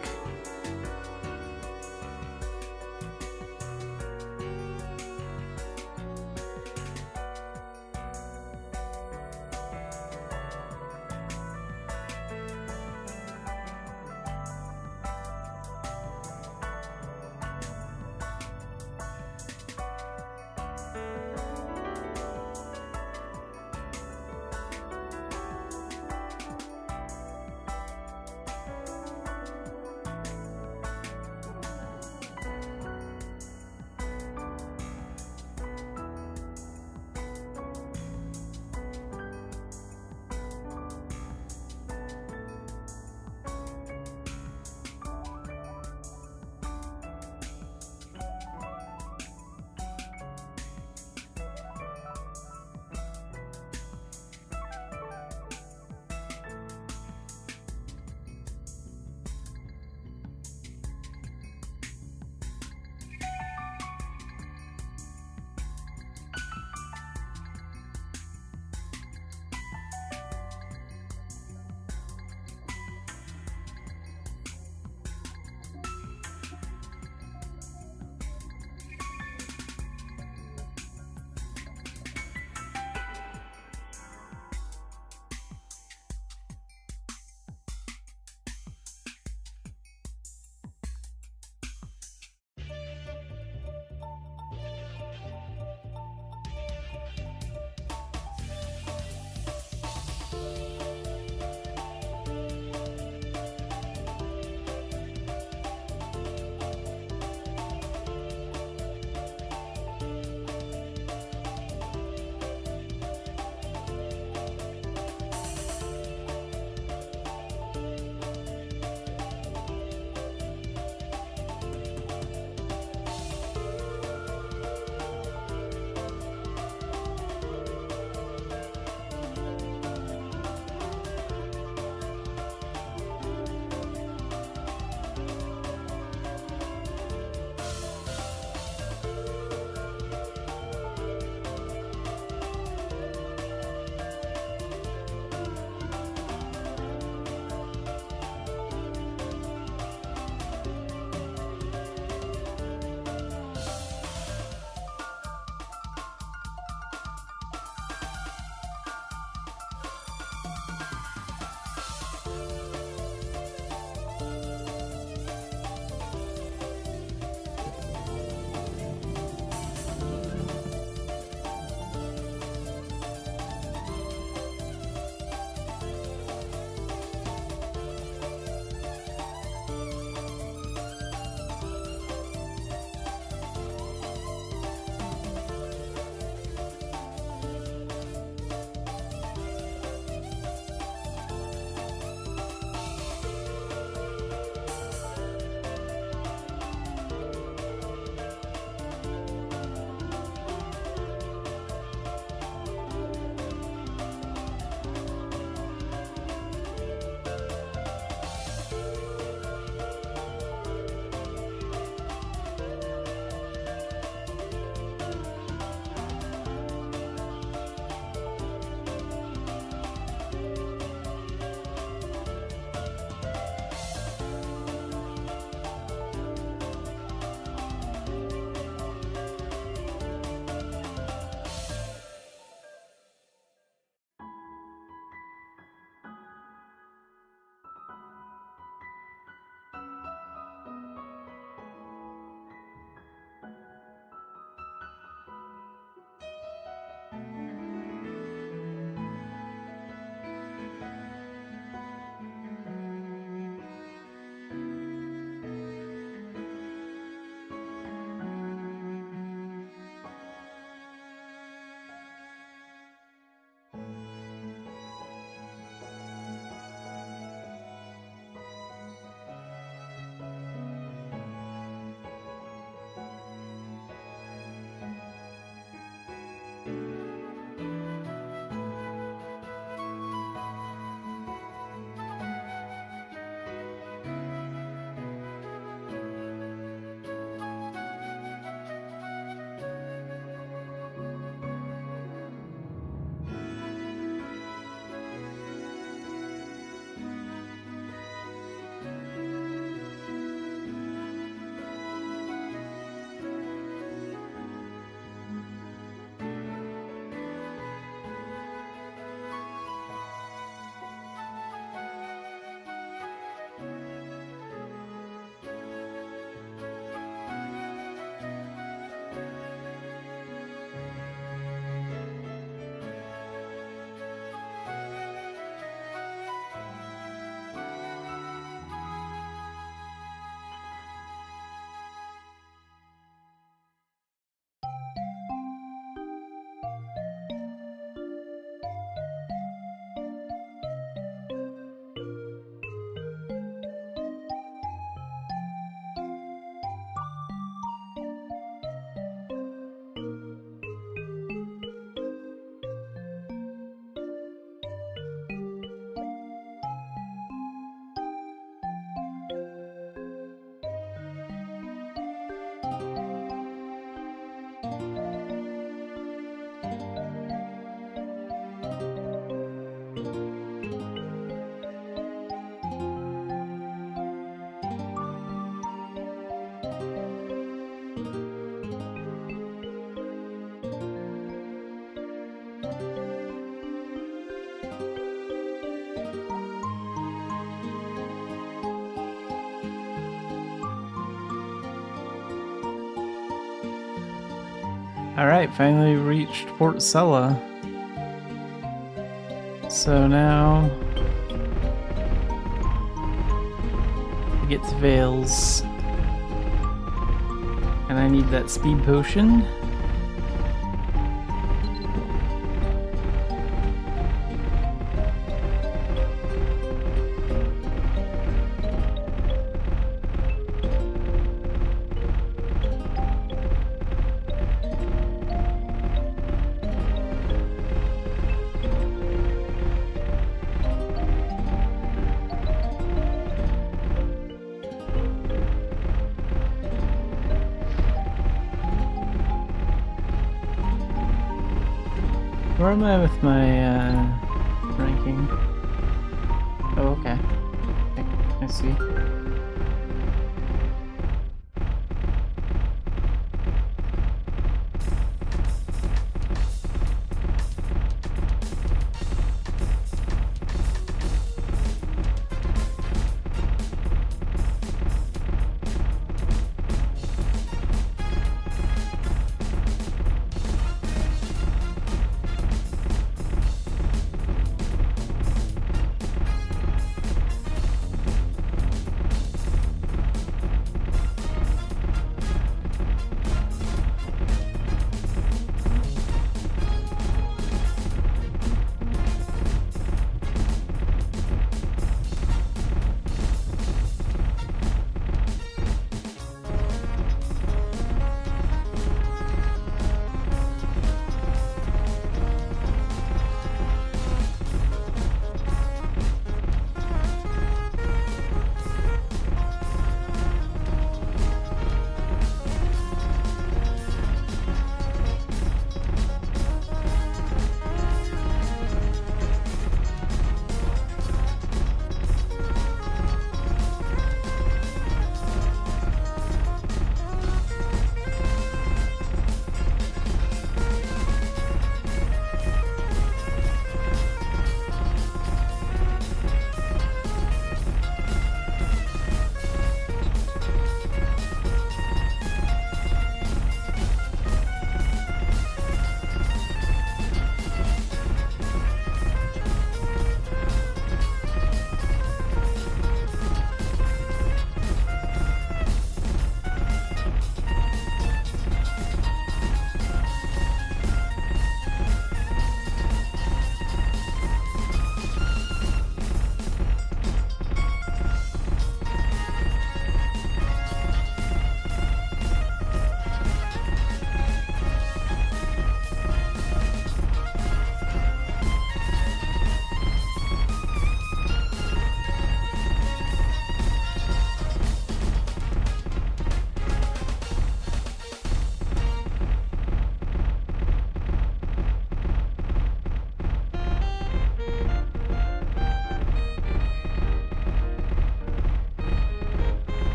Alright, finally reached Port Sella. So now we get to Vales. And I need that speed potion. Where am I with my ranking? Oh, okay. I see.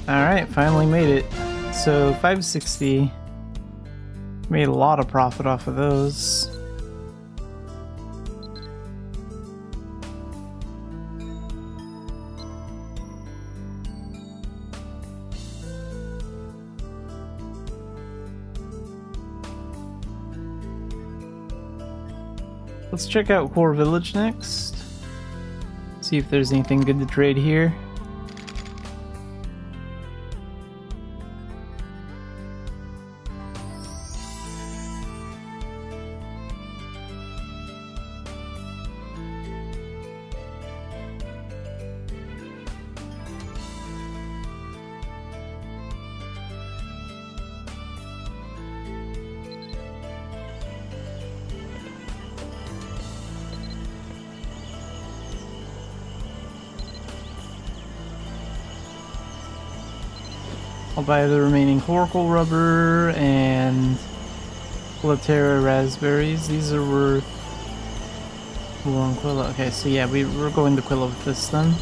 Alright, finally made it. So 560. Made a lot of profit off of those. Let's check out Core Village next. See if there's anything good to trade here. I'll buy the remaining Coracle Rubber and Platerra Raspberries. These are worth... One Quilla. Okay, so yeah, we're going to Quilla with this then.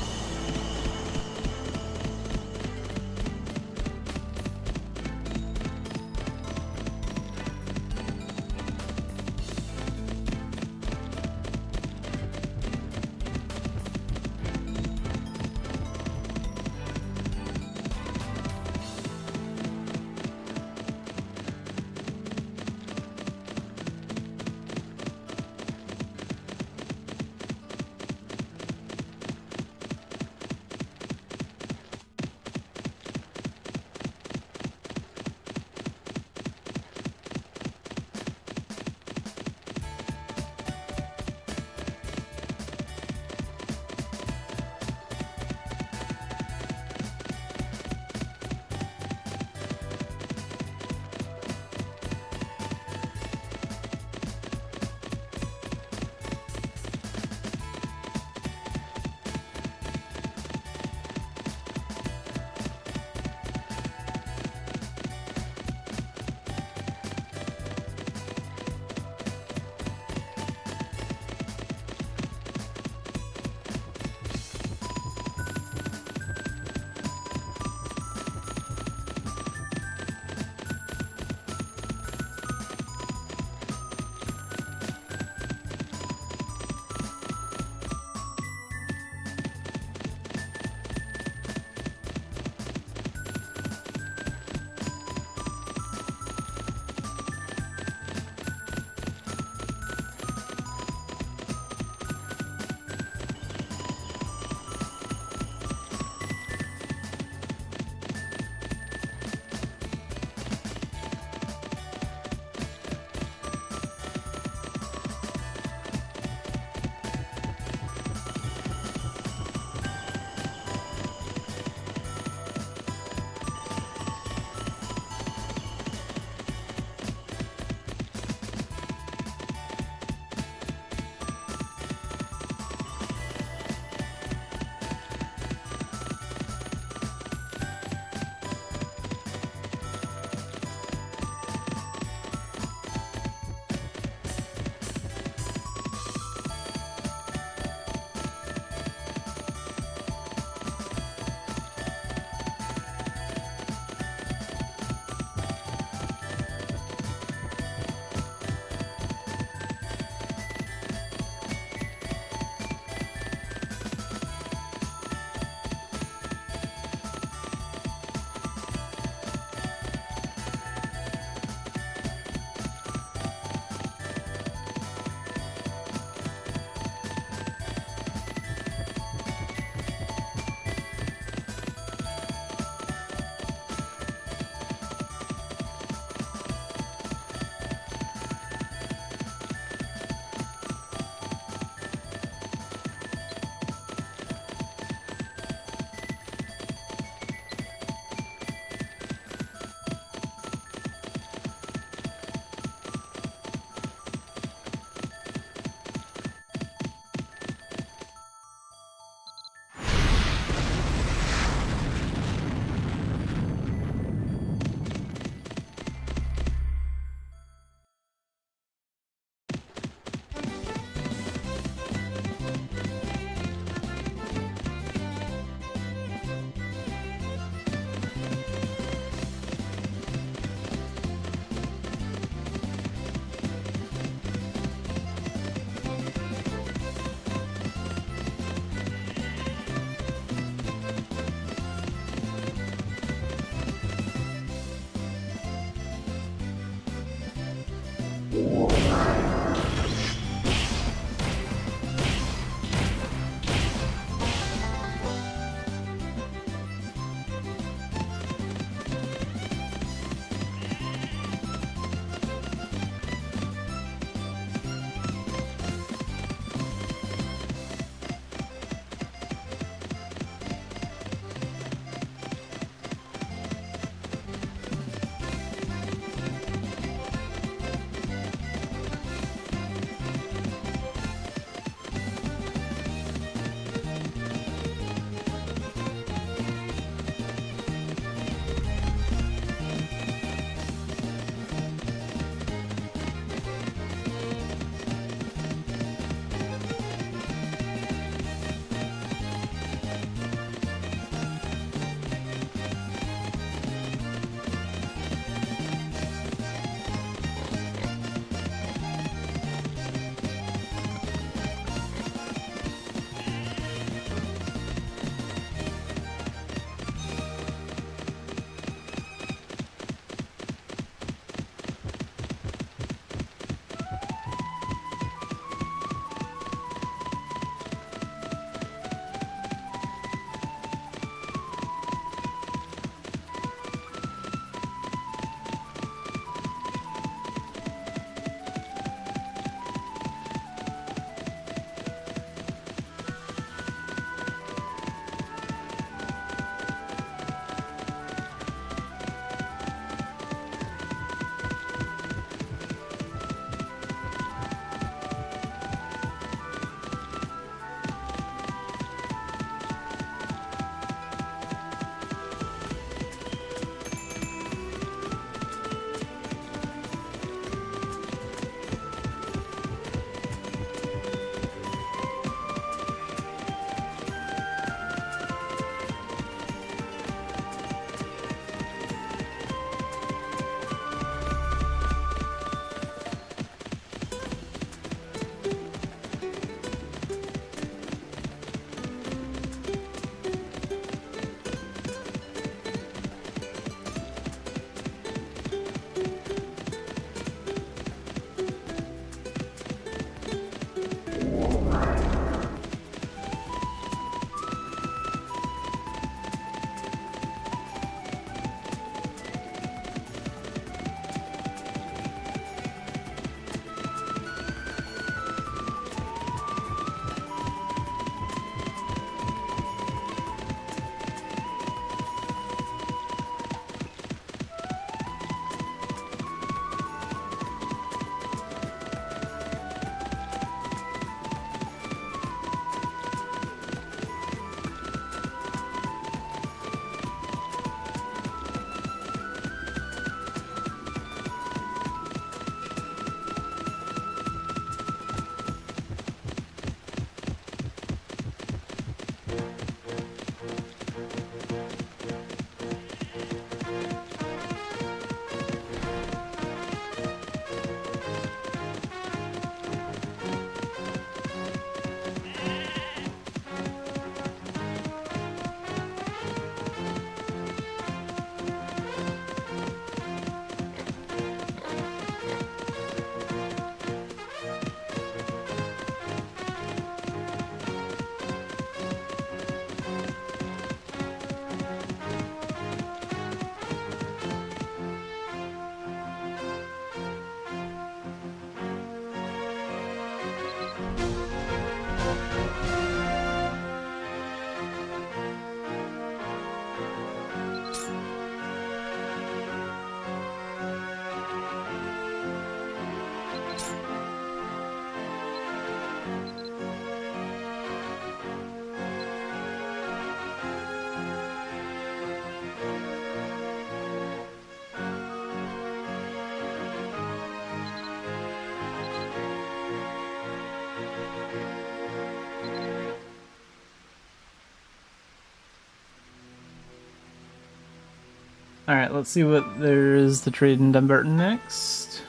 Alright, let's see what there is to trade in Dumbarton next.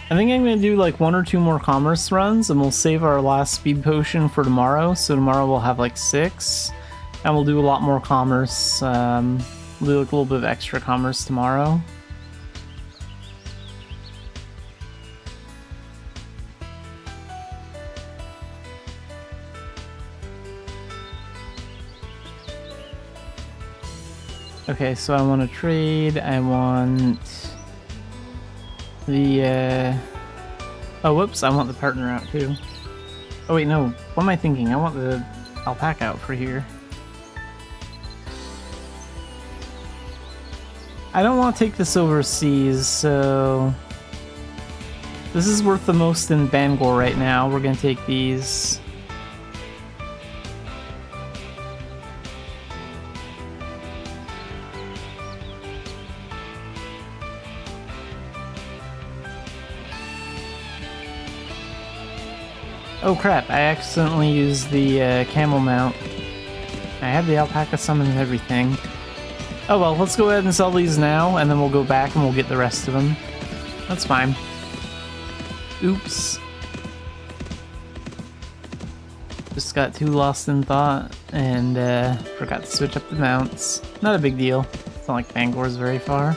I think I'm going to do like 1 or 2 more commerce runs, and we'll save our last speed potion for tomorrow. So tomorrow we'll have like 6, and we'll do a lot more commerce. We'll do like a little bit of extra commerce tomorrow. Okay, so I want to trade. I want the, oh, whoops, I want the partner out too. Oh wait, no, what am I thinking? I want the alpaca out for here. I don't want to take this overseas, so... This is worth the most in Bangor right now. We're going to take these. Oh crap, I accidentally used the camel mount. I had the alpaca summon and everything. Oh well, let's go ahead and sell these now, and then we'll go back and we'll get the rest of them. That's fine. Oops. Just got too lost in thought, and forgot to switch up the mounts. Not a big deal. It's not like Bangor's very far.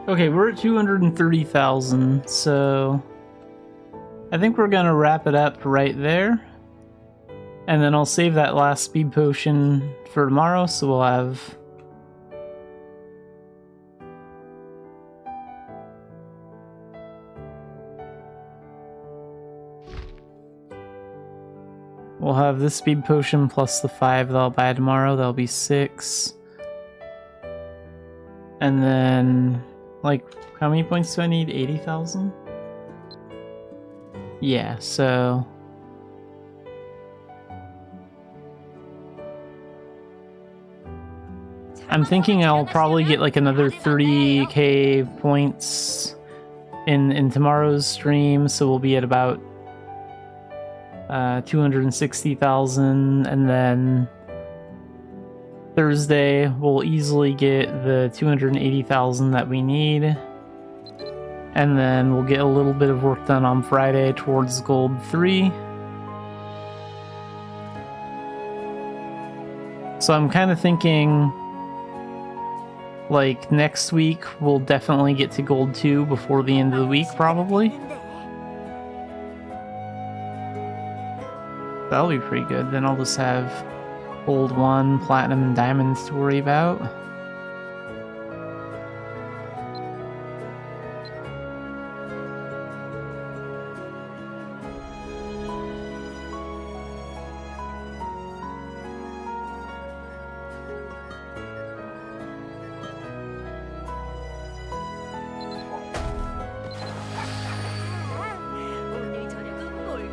Okay, we're at 230,000, so I think we're gonna wrap it up right there. And then I'll save that last speed potion for tomorrow, so we'll have... We'll have this speed potion plus the 5 that I'll buy tomorrow, that'll be 6. And then... like, how many points do I need? 80,000? Yeah, so... I'm thinking I'll probably get like another 30k points in tomorrow's stream, so we'll be at about 260,000, and then Thursday we'll easily get the 280,000 that we need, and then we'll get a little bit of work done on Friday towards gold 3. So I'm kind of thinking, like, next week we'll definitely get to Gold 2 before the end of the week, probably. That'll be pretty good. Then I'll just have Gold 1, Platinum, and Diamonds to worry about.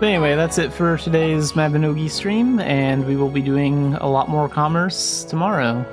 But anyway, that's it for today's Mabinogi stream, and we will be doing a lot more commerce tomorrow.